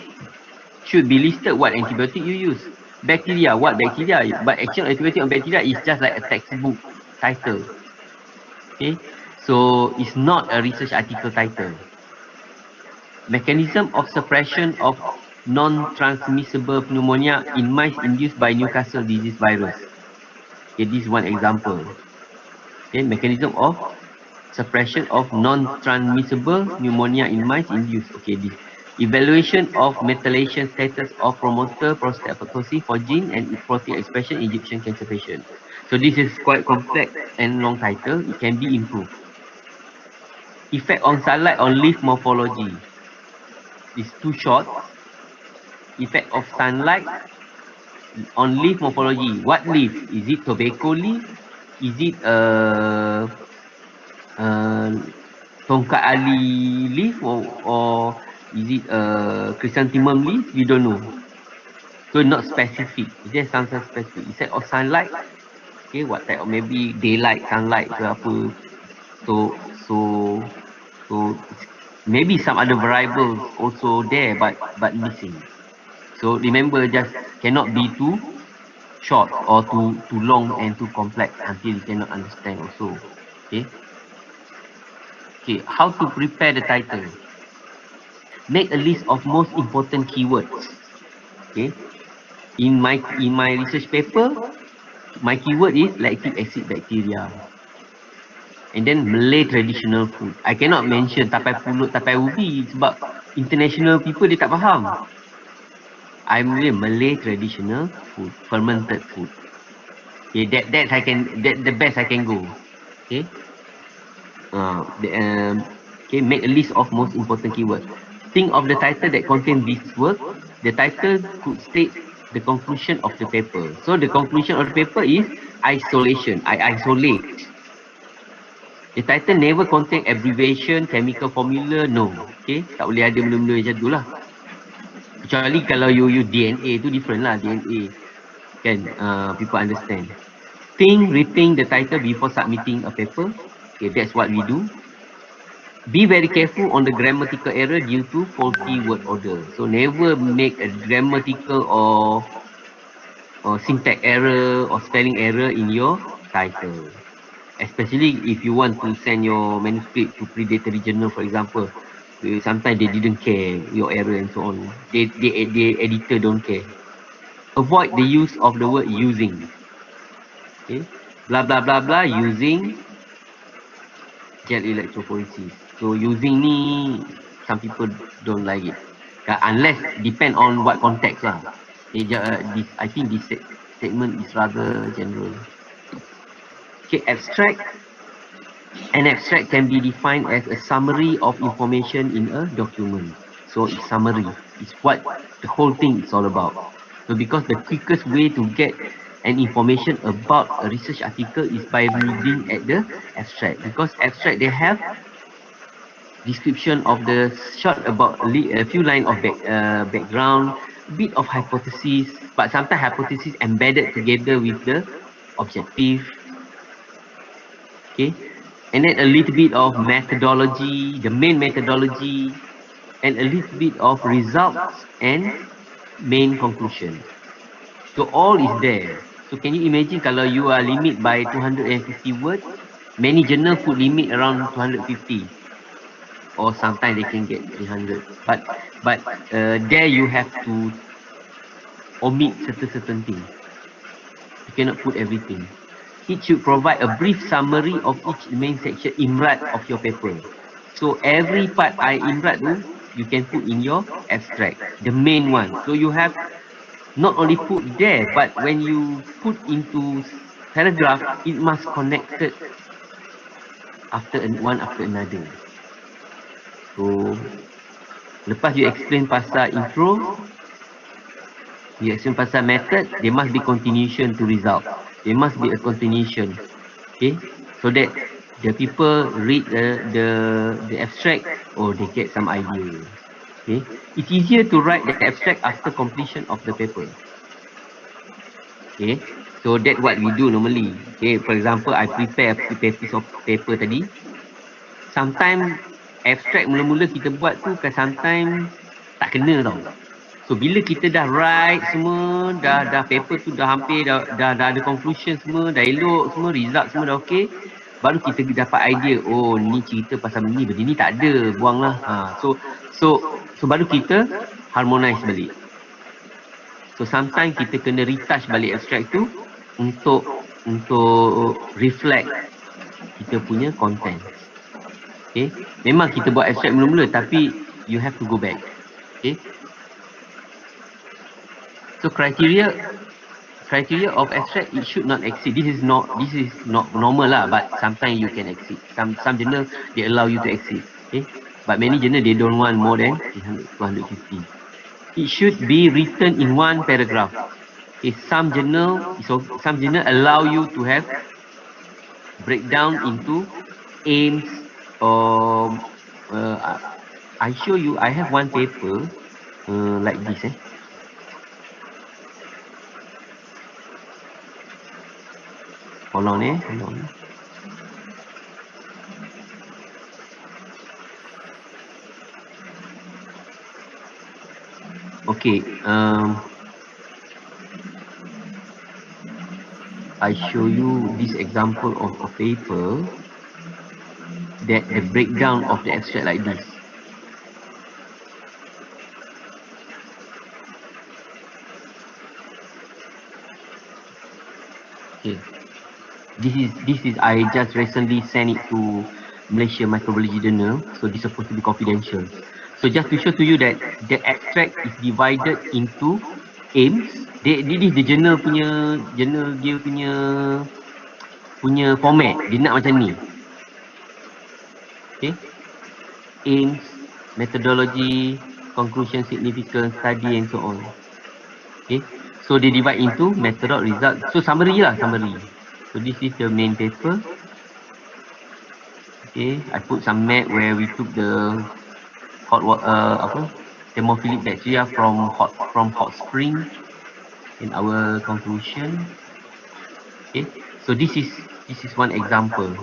Should be listed what antibiotic you use. Bacteria. What bacteria? But action of antibiotic on bacteria is just like a textbook title. Okay, so it's not a research article title. Mechanism of suppression of non-transmissible pneumonia in mice induced by Newcastle disease virus. Okay, this is one example. Okay, mechanism of suppression of non-transmissible pneumonia in mice induced. Okay, this evaluation of methylation status of promoter prostapoptosis for gene and protein expression in Egyptian cancer patient. So this is quite complex and long title. It can be improved. Effect on sunlight on leaf morphology is too short. Effect of sunlight on leaf morphology. What leaf? Is it tobacco leaf? Is it tongkat ali leaf or is it chrysanthemum leaf? We don't know. So not specific. It just sounds specific. Effect of sunlight. Okay, what type of maybe daylight, sunlight ke apa. So maybe some other variables also there but missing. So remember, just cannot be too short or too long and too complex until you cannot understand also. Okay. Okay, how to prepare the title? make a list of most important keywords. Okay, in my research paper, my keyword is lactic acid bacteria. And then Malay traditional food. I cannot mention tapai pulut, tapai ubi sebab international people dia tak faham. I'm Malay traditional food, fermented food. Okay, that I can, that the best I can go. Okay, okay, make a list of most important keywords. Think of the title that contains this word. The title could state the conclusion of the paper. So the conclusion of the paper is isolation. I isolate. The title never contain abbreviation, chemical formula, no. Okay, tak boleh ada benda-benda macam tu lah. Kecuali kalau you use DNA tu different lah, DNA. Kan, people understand. Rethink the title before submitting a paper. Okay, that's what we do. Be very careful on the grammatical error due to faulty word order. So never make a grammatical or syntax error or spelling error in your title. Especially if you want to send your manuscript to predatory journal, for example. Sometimes they didn't care your error and so on. The editor don't care. Avoid the use of the word using. Okay, blah blah blah blah using gel electrophoresis. So using ni, some people don't like it. Unless depend on what context lah. I think this statement is rather general. Okay, abstract. An abstract can be defined as a summary of information in a document. So it's summary. It's what the whole thing is all about. So because the quickest way to get an information about a research article is by reading at the abstract. Because abstract they have description of the short about a few lines of background, bit of hypothesis, but sometimes hypothesis embedded together with the objective. Okay, and then a little bit of methodology, the main methodology, and a little bit of results and main conclusion. So all is there. So can you imagine kalau you are limit by 250 words, many journal put limit around 250, or sometimes they can get 300. But there you have to omit certain things. You cannot put everything. It should provide a brief summary of each main section imrat of your paper. So every part I imrat tu, you can put in your abstract, the main one. So you have not only put there, but when you put into paragraph, it must connected after one after another. So lepas you explain pasal intro, you explain pasal method, there must be continuation to result. There must be a continuation. Okay, so that the people read the abstract, or they get some idea. Okay, it's easier to write the abstract after completion of the paper. Okay, so that's what we do normally. Okay, for example, I prepare a piece of paper tadi. Sometimes abstract mula-mula kita buat tu kan sometimes tak kena tau. So bila kita dah write semua, dah paper tu dah hampir dah ada conclusion semua, dah elok semua, result semua dah okey, baru kita dapat idea, oh ni cerita pasal ni, benda ni tak ada, buanglah. So baru kita harmonize balik. So sometimes kita kena retouch balik abstract tu untuk reflect kita punya content. Okay, memang kita buat abstract mula-mula, tapi you have to go back. Okay, so criteria of abstract, it should not exceed. This is not normal lah, but sometimes you can exceed. Some journal they allow you to exceed. Okay, but many journal they don't want more than 250. It should be written in one paragraph. Okay, some journal allow you to have breakdown into aims, or I show you. I have one paper like this. Hold on. Okay, I show you this example of a paper that the breakdown of the abstract like this. Okay. This is I just recently sent it to Malaysia Microbiology Journal, so this is supposed to be confidential. So just to show to you that the abstract is divided into aims. This is the journal dia punya format. Dia nak macam ni. Okay. Aims, methodology, conclusion, significance, study and so on. Okay. So they divide into method, result. So summary lah, summary. So this is the main paper. Okay, I put some map where we took the hot water, thermophilic bacteria from hot spring in our conclusion. Okay, so this is one example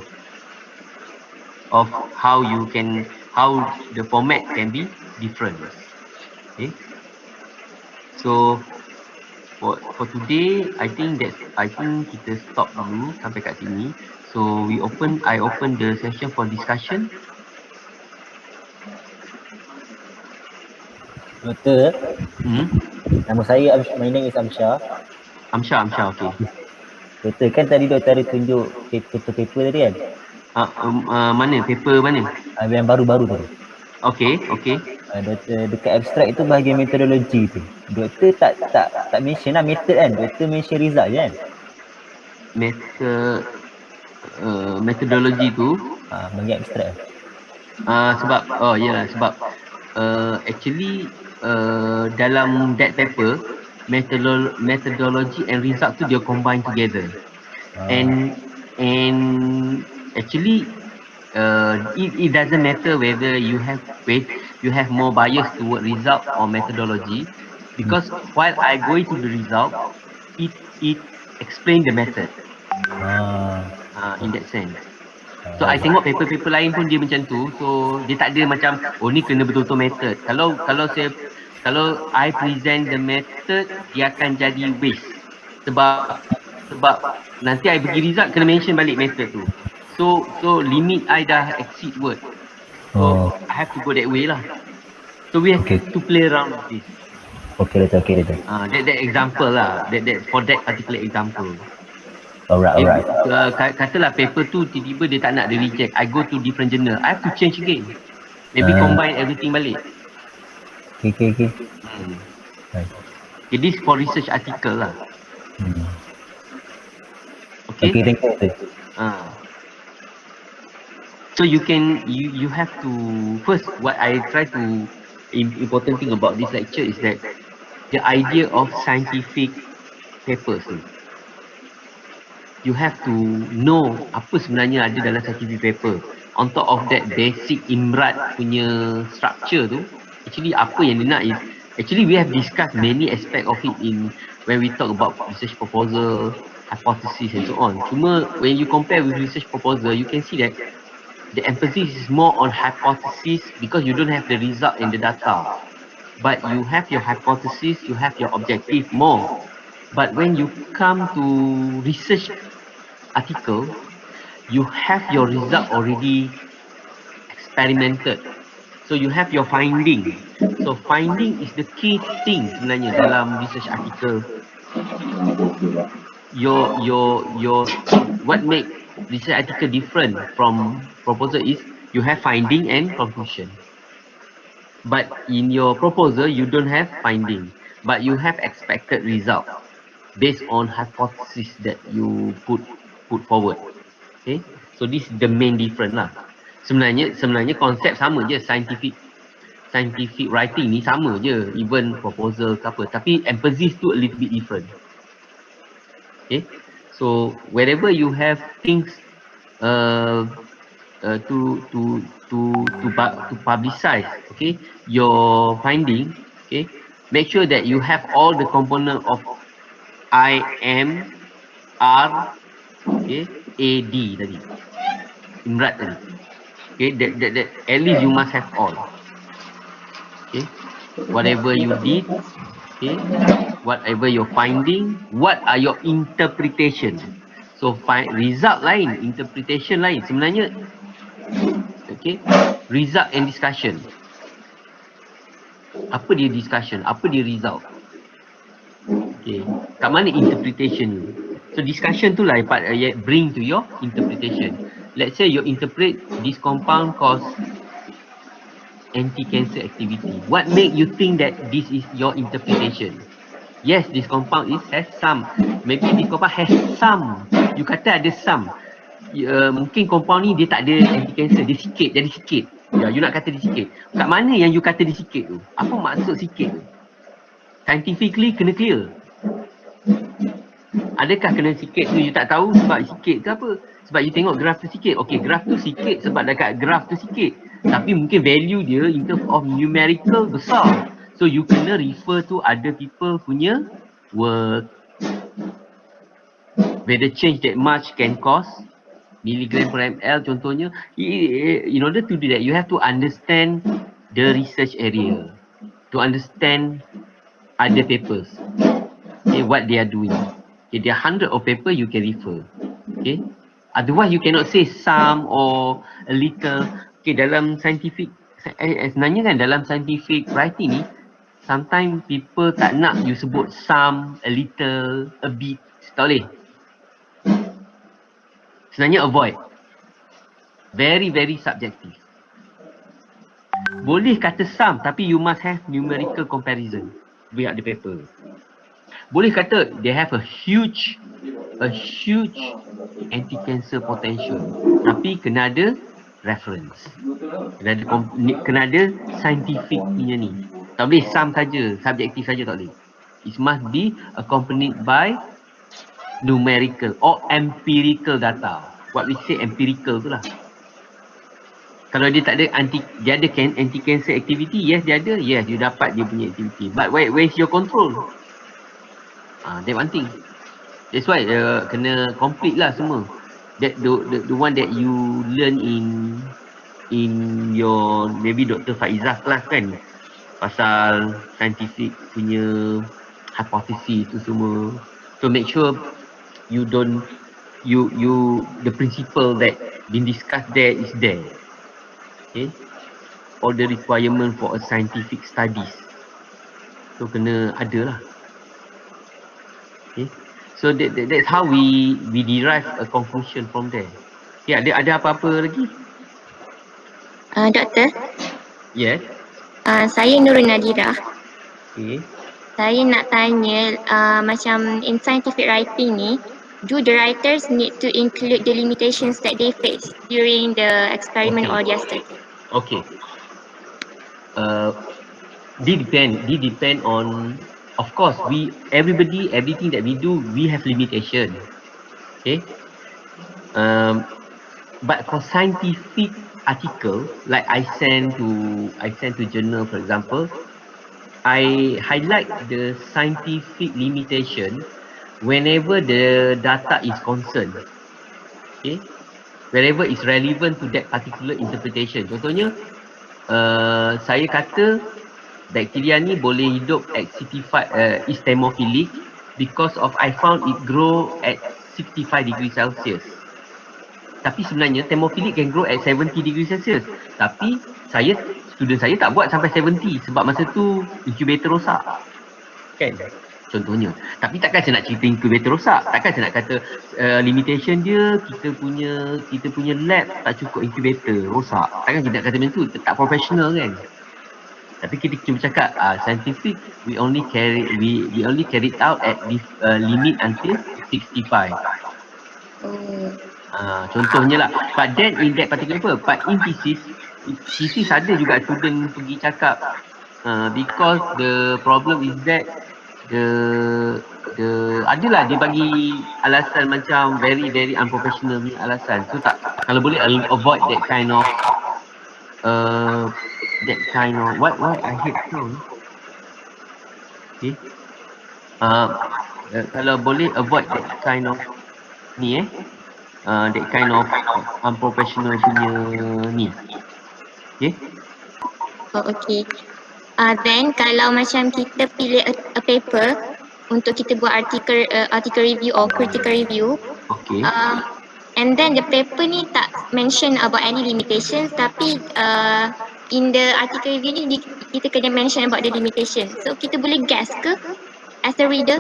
of how the format can be different. Okay, so for today, I think kita stop dulu sampai kat sini. So I open the session for discussion. Doktor, nama saya my name is Amsyah. Amsyah, okay. Doktor, kan tadi doktor ada tunjuk paper tadi kan? Mana? Paper mana? Yang baru-baru tu. Okay. Doktor, dekat abstract tu bahagian metodologi tu. Doktor tak mention lah method kan? Doktor mention result je kan? Metodologi tu bahagian abstract. sebab sebab actually dalam that paper methodology and result tu dia combine together. And actually it doesn't matter whether you have more bias toward result or methodology, because while I go into the result, it explain the method in that sense. So I tengok paper-paper lain pun dia macam tu. So dia tak ada macam ni kena betul-betul method. Kalau I present the method, dia akan jadi waste. Sebab nanti I bagi result kena mention balik method tu. So limit I dah exceed word. So I have to go that way lah. So we have to play around with this. Okay. That example lah. That for that particular example. Alright. Katalah paper tu tiba-tiba dia tak nak, dia reject. I go to different journal. I have to change again. Maybe combine everything balik. Okay. Okay, this for research article lah. Okay, thank you. So you have to first, what I try to important thing about this lecture is that the idea of scientific papers ni, you have to know apa sebenarnya ada dalam scientific paper. On top of that basic IMRAT punya structure tu, actually apa yang dia nak is, actually we have discussed many aspect of it when we talk about research proposal, hypothesis and so on. Cuma when you compare with research proposal, you can see that the emphasis is more on hypothesis because you don't have the result and the data. But you have your hypothesis, you have your objective more. But when you come to research article, you have your result already experimented. So you have your finding. So finding is the key thing sebenarnya dalam research article. Your what make research article different from proposal is you have finding and conclusion. But in your proposal you don't have finding, but you have expected result based on hypothesis that you put forward. Okay, so this is the main difference lah. Sebenarnya konsep sama je, scientific writing ni sama je, even proposal ke apa, tapi emphasis tu a little bit different. Okay, so wherever you have things to publicize, okay, your finding, okay, make sure that you have all the component of I, M, R, okay, A, D tadi, IMRAT tadi. Okay, that at least you must have all. Okay, whatever you did, okay, whatever your finding, what are your interpretation. So result lain, interpretation lain. Sebenarnya, okay, result and discussion. Apa dia discussion? Apa dia result? Okay, kat mana interpretation ni? So discussion tu lah part bring to your interpretation. Let's say you interpret this compound cause anti-cancer activity. What make you think that this is your interpretation? Yes, this compound has some. Maybe this compound has some. You kata ada some. Mungkin compound ni dia tak ada anti-cancer. Dia sikit, jadi sikit. Ya, you nak kata dia sikit. Kat mana yang you kata dia sikit tu? Apa maksud sikit tu? Scientifically kena clear. Adakah kena sikit tu you tak tahu sebab sikit ke apa? Sebab you tengok graf tu sikit. Okay, graf tu sikit sebab dekat graf tu sikit. Tapi mungkin value dia in terms of numerical besar. So you kena refer to other people punya work. Whether change that much can cause milligram per ml contohnya. In order to do that, you have to understand the research area. To understand other papers. Okay, what they are doing. Okay, there are hundred of paper you can refer. Okay. Otherwise, you cannot say some or a little. Okay, dalam scientific, sebenarnya kan dalam scientific writing ni, sometimes people tak nak you sebut some, a little, a bit. Tak boleh. Sebenarnya avoid. Very, very subjective. Boleh kata some, tapi you must have numerical comparison with the paper. Boleh kata they have a huge anti-cancer potential. Tapi kena ada reference. Kena ada scientific punya ni. Tak boleh some saja, subjektif saja tak boleh. It must be accompanied by numerical or empirical data. What we say empirical tu lah. Kalau dia tak ada dia ada anti-cancer activity, yes dia ada, yes you dapat dia punya activity. But where is your control? That one thing. That's why kena complete lah semua. That the one that you learn in your maybe Dr. Faizah class kan, pasal scientific punya hypothesis tu semua. So make sure you don't the principle that been discussed there is there. Okay, all the requirement for a scientific studies. So kena ada lah. Okay. So that's how we derive a conclusion from there. Okay, ada apa-apa lagi? Doktor? Yes. Saya Nurul Nadira. Okay. Saya nak tanya, macam in scientific writing ni, do the writers need to include the limitations that they face during the experiment or their study? Okay. They depend on, of course, everything that we do, we have limitation. Okay. But for scientific article, like I send to journal, for example, I highlight the scientific limitation whenever the data is concerned. Okay. Wherever is relevant to that particular interpretation. Contohnya, saya kata bakteria ni boleh hidup at 65 is thermophilic because of I found it grow at 65 degrees Celsius. Tapi sebenarnya thermophilic can grow at 70 degrees Celsius. Tapi student saya tak buat sampai 70 sebab masa tu incubator rosak. Kan? Contohnya. Tapi takkan saya nak cerita incubator rosak. Takkan saya nak kata limitation dia kita punya lab tak cukup incubator rosak. Takkan kita nak kata macam tu, tak professional kan. Tapi kita cuma cakap scientific we only carried out at this limit until 65. Contohnya lah. But then in that particular but in thesis ada juga student pergi cakap because the problem is that adalah dia bagi alasan macam very very unprofessional ni alasan. So tak, kalau boleh avoid that kind of what I hate sound. Okay. Kalau boleh avoid that kind of ni that kind of unprofessional punya ni. Okay. Oh, okay. Then kalau macam kita pilih a paper untuk kita buat article review or critical review, Okay. and then the paper ni tak mention about any limitations, tapi in the article review ni kita kena mention about the limitation. So kita boleh guess ke as a reader?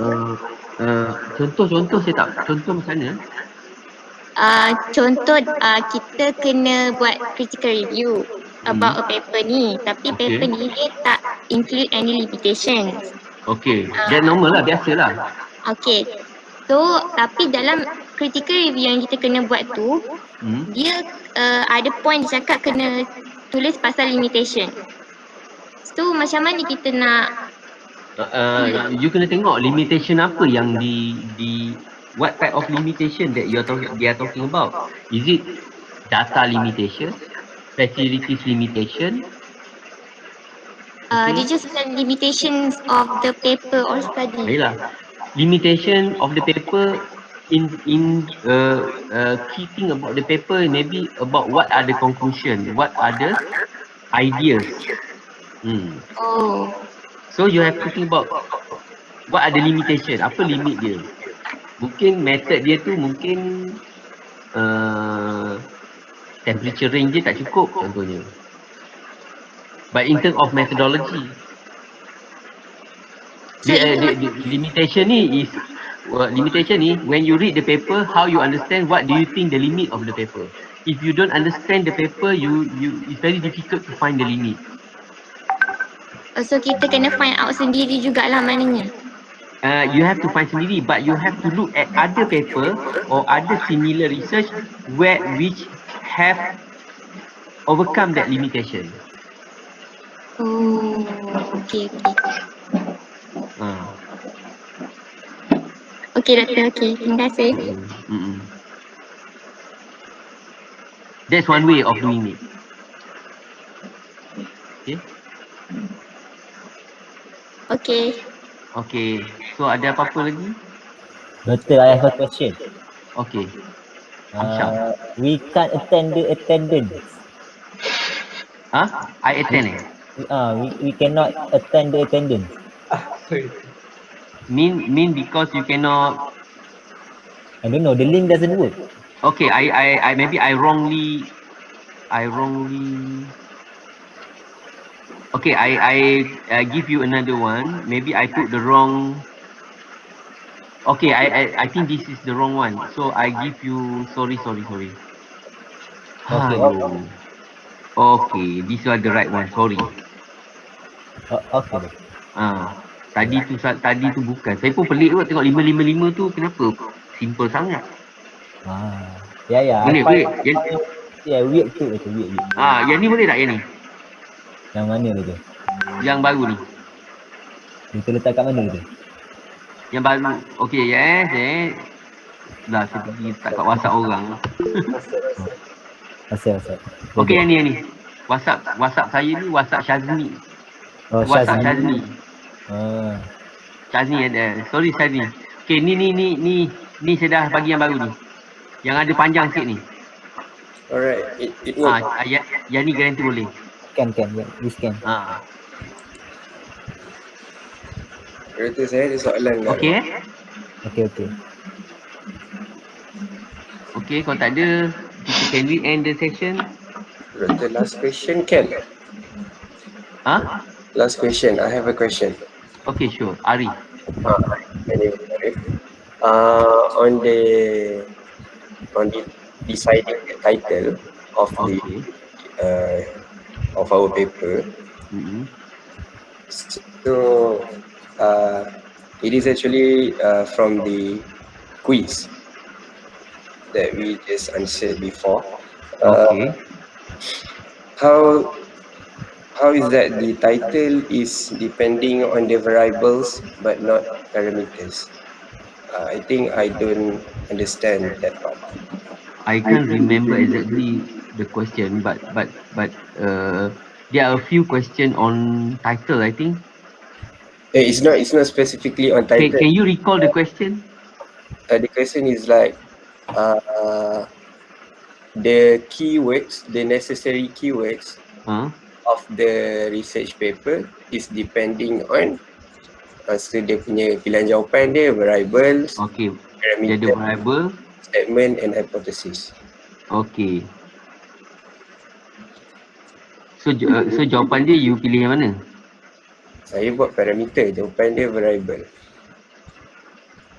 Contoh saya tak, contoh macam mana? Contoh kita kena buat critical review about a paper ni, tapi Okay. paper ni dia tak include any limitations. Okay, dia normal lah, biasa lah. Okay, so tapi dalam critical review yang kita kena buat tu, dia ada point dia cakap kena tulis pasal limitation. So macam mana kita nak You kena tengok limitation apa yang what type of limitation that they are talking about. Is it data limitation, facilities limitation? dia just limitations of the paper or study. Baiklah. Limitation of the paper in key thing about the paper maybe about what are the conclusion, what are the ideas. Oh. So you have to think about what are the limitation, apa limit dia. Mungkin method dia tu mungkin temperature range dia tak cukup contohnya. But in terms of methodology, So limitation ni is limitation ni when you read the paper, how you understand what do you think the limit of the paper. If you don't understand the paper, you it's very difficult to find the limit. So kita kena find out sendiri jugalah maknanya. You have to find sendiri, but you have to look at other paper or other similar research which have overcome that limitation. Oh, okay. Okay, doktor. Okay, terima kasih. That's one way of doing it. Okay. So ada apa-apa lagi? Doctor, I have a question. Okay. We can't attend the attendance. I attend we cannot attend the attendance. Mean because you cannot. I don't know. The link doesn't work. Okay, I maybe I wrongly. Okay, I give you another one. Maybe I put the wrong. Okay, I think this is the wrong one. So I give you sorry. Okay. Okay, this was the right one. Sorry. Okay. Tadi tu bukan. Saya pun pelik kot tengok 555 tu kenapa simple sangat. Ya. Boleh. Weird tu betul weird. Yang ni boleh tak yang ni? Yang mana tu? Yang baru ni. Kita letak kat mana tu? Yang baru. Okey, Dah saya pergi letak kat WhatsApp orang. Asal. Okey, yang ni. WhatsApp saya ni WhatsApp Syazni. WhatsApp Syazni. Syazni ada. Sorry Syazni. Okey, ni saya dah bagi yang baru ni. Yang ada panjang sikit ni. Alright, it works. Yang ni garanti boleh. Can. We scan. Kereta saya ada soalan. Okey. Okay. Okey, kalau tak ada, can we end the session? The last question can? Last question, I have a question. Okay, sure. Ari. On the deciding the title of of our paper. So it is actually from the quiz that we just answered before. Okay. How is that the title is depending on the variables but not parameters? I think I don't understand that part. I can't remember exactly the question, but there are a few questions on title, I think. It's not specifically on title. Can you recall the question? The question is like the keywords, the necessary keywords of the research paper is depending on dia punya pilihan jawapan dia, variables, Dia parameter, ada variable, statement and hypothesis. Okay. So jawapan dia you pilih yang mana? Saya buat parameter, jawapan dia variable.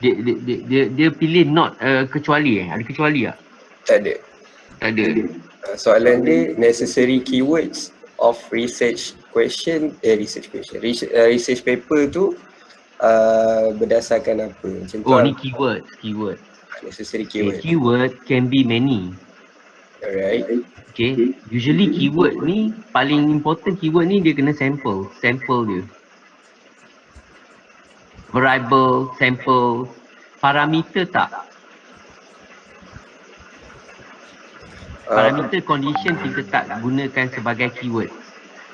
Dia pilih not kecuali ada kecuali tak? Tak ada. Tak ada. Soalan dia necessary keywords of research paper tu berdasarkan apa? Macam tu. Ni keyword. Necessary Okay, keyword. keyword can be many. Alright. Okay, usually keyword ni paling important keyword ni dia kena sample dia. Variable, sample, parameter tak? Parameter condition kita tak gunakan sebagai keyword.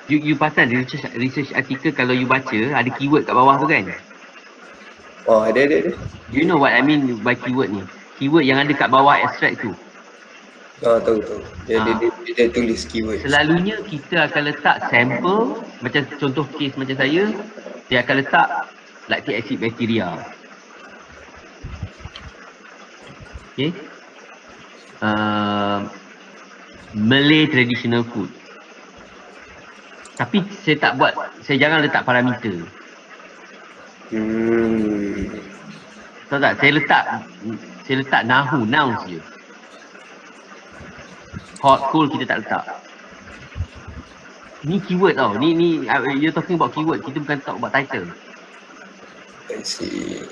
You perasan research article kalau you baca ada keyword kat bawah tu kan? Oh, ada. Do you know what I mean by keyword ni? Keyword yang ada kat bawah abstract tu. Tahu. Dia tulis keyword. Selalunya kita akan letak sample, macam contoh case macam saya, dia akan letak lactic acid bacteria. Okay. Malay traditional food. Tapi saya jarang letak parameter. Tahu tak? Saya letak nouns je. Hot, cold kita tak letak. Ni keyword tau. Ni you're talking about keyword. Kita bukan talk about title. I see.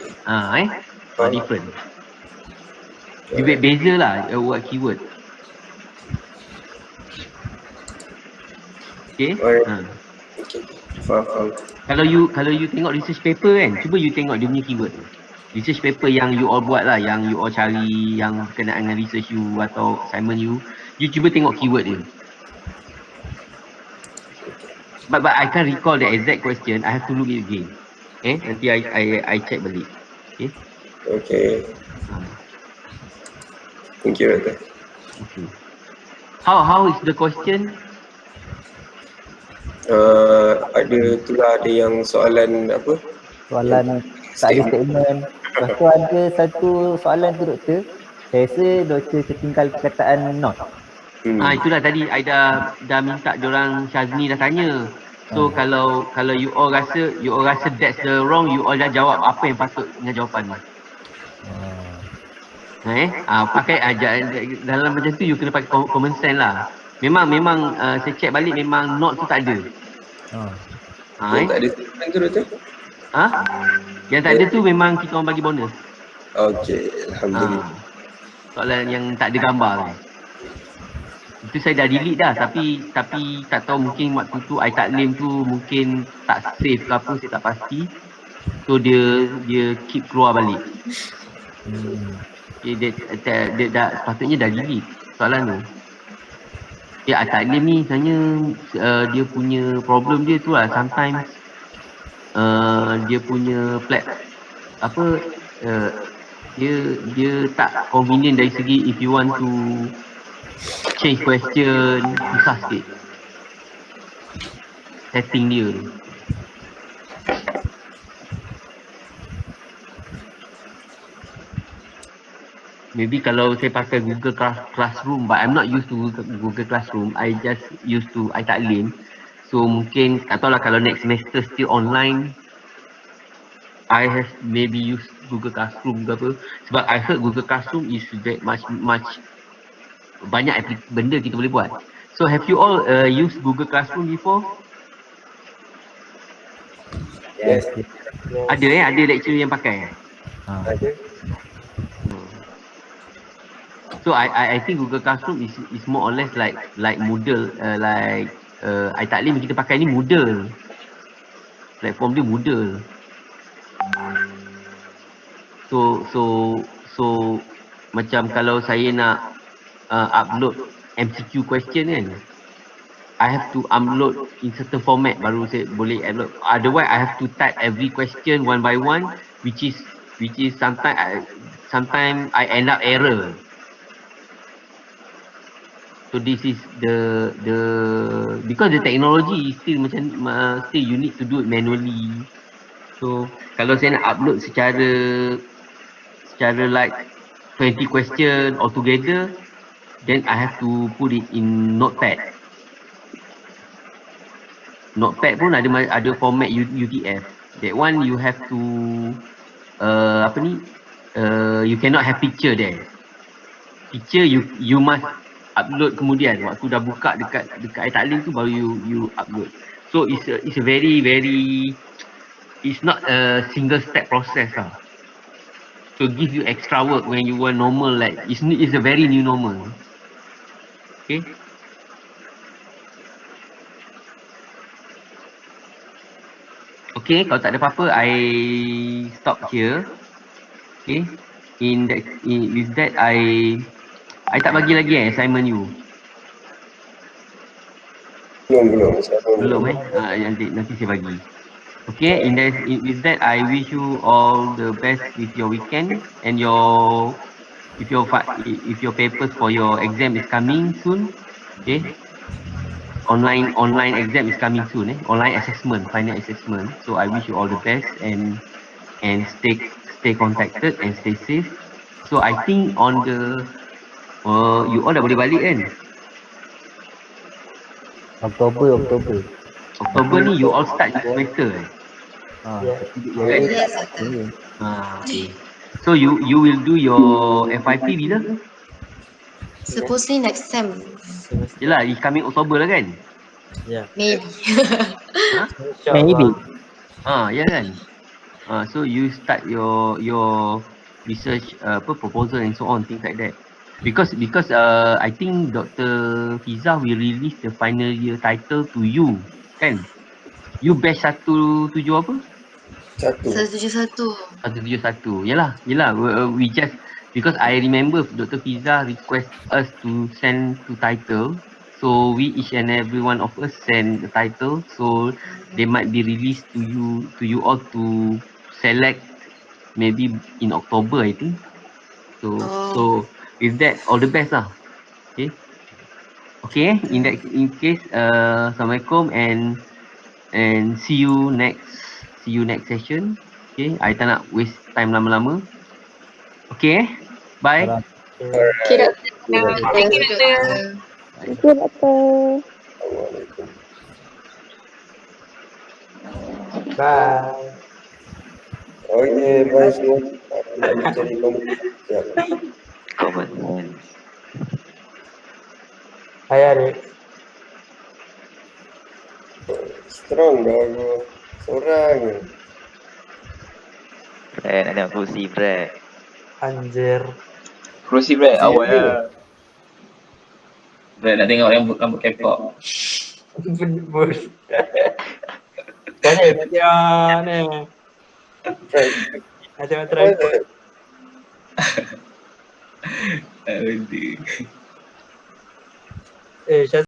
Different. Beza lah buat keyword. Okay. Okay. Faham. Kalau you tengok research paper kan, cuba you tengok dia punya keyword. Research paper yang you all buat lah, yang you all cari, yang berkenaan dengan research you atau assignment you cuba tengok keyword dia. But I can't recall the exact question. I have to look it again. Nanti I check balik. Okay. Thank you, Rata. Okay. How is the question? Ada yang soalan apa? Soalan tak ada statement. Lepas tu ada satu soalan tu doktor. Saya rasa doktor tertinggal perkataan not. Itulah tadi I dah minta diorang Syazni dah tanya. So kalau you all rasa that's the wrong, you all dah jawab apa yang patut dengan jawapan ni. Pakai dalam macam tu you kena pakai common sense lah. Memang saya check balik memang not tu tak ada. Yang tak ada statement tu doktor? Yang tak ada tu memang kita orang bagi bonus. Okay, alhamdulillah. Soalan yang tak ada gambar tu. Itu saya dah delete dah, tapi tak tahu mungkin waktu tu I taklim tu mungkin tak save ke apa, saya tak pasti. So dia keep keluar balik. Dia dah sepatutnya dah delete soalan tu. I taklim ni sebenarnya dia punya problem dia tu lah, sometimes dia punya dia tak convenient dari segi if you want to change question, susah sikit setting dia tu. Maybe kalau saya pakai Google Classroom, but I'm not used to Google Classroom, I just used to taklim. So mungkin tak tahu lah kalau next semester still online, I have maybe use Google Classroom ke apa. Sebab I heard Google Classroom is very much banyak benda kita boleh buat. So have you all used Google Classroom before? Yes. Ada lecturer yang pakai. Ada. So I think Google Classroom is more or less like Moodle, I taklim kita pakai ni Moodle. Platform dia Moodle. So macam kalau saya nak upload MCQ question kan, I have to upload in certain format baru saya boleh upload. Otherwise I have to type every question one by one, which is sometimes I end up error. So this is the because the technology is still still you need to do it manually. So kalau saya nak upload secara like 20 question altogether, then I have to put it in Notepad. Notepad pun ada format UTF. That one you have to you cannot have picture there. Picture you must upload kemudian waktu dah buka dekat air taklim tu baru you upload. So it's a very it's not a single step process lah. So give you extra work when you were normal, like it's a very new normal. Okay. Okay, kalau tak ada apa-apa, I stop here. Okay. With that, I tak bagi lagi assignment you. Belum nanti saya bagi. Okay, with that, I wish you all the best with your weekend and if your papers for your exam is coming soon. Okay. Online exam is coming soon. Online assessment, final assessment. So I wish you all the best and stay contacted and stay safe. So I think on the you all dah boleh balik kan? Oktober ni you all start your semester Yes. okay. So you will do your FYP bila? Supposedly next sem. Yelah, it's coming Oktober lah kan? Maybe. Maybe. Ya kan? So you start your research proposal and so on, things like that. Because I think Dr. Fiza will release the final year title to you, kan? You batch 17 apa? 171. Yalah. We just because I remember Dr. Fiza request us to send to title. So we each and every one of us send the title. So they might be released to you all to select maybe in October, I think. So with that, all the best lah. Okay. In case, Assalamualaikum and see you next session. Okay, I tak nak waste time lama-lama. Okay, bye. Okay, Doktor. Thank you, Doktor. Thank you, Doktor. Bye. Okay, bye semua. Aku nak mencari Common sense. Hai Arif. strong dah aku. Seorang je. Fred, nak tengok kerusi Fred. Anjir. Kerusi Fred, awak Siapa? ya. Fred nak tengok rambut K-pop. Bener. Tanya macam ni. Fred. Macam tripod. Tak berhenti. Syaz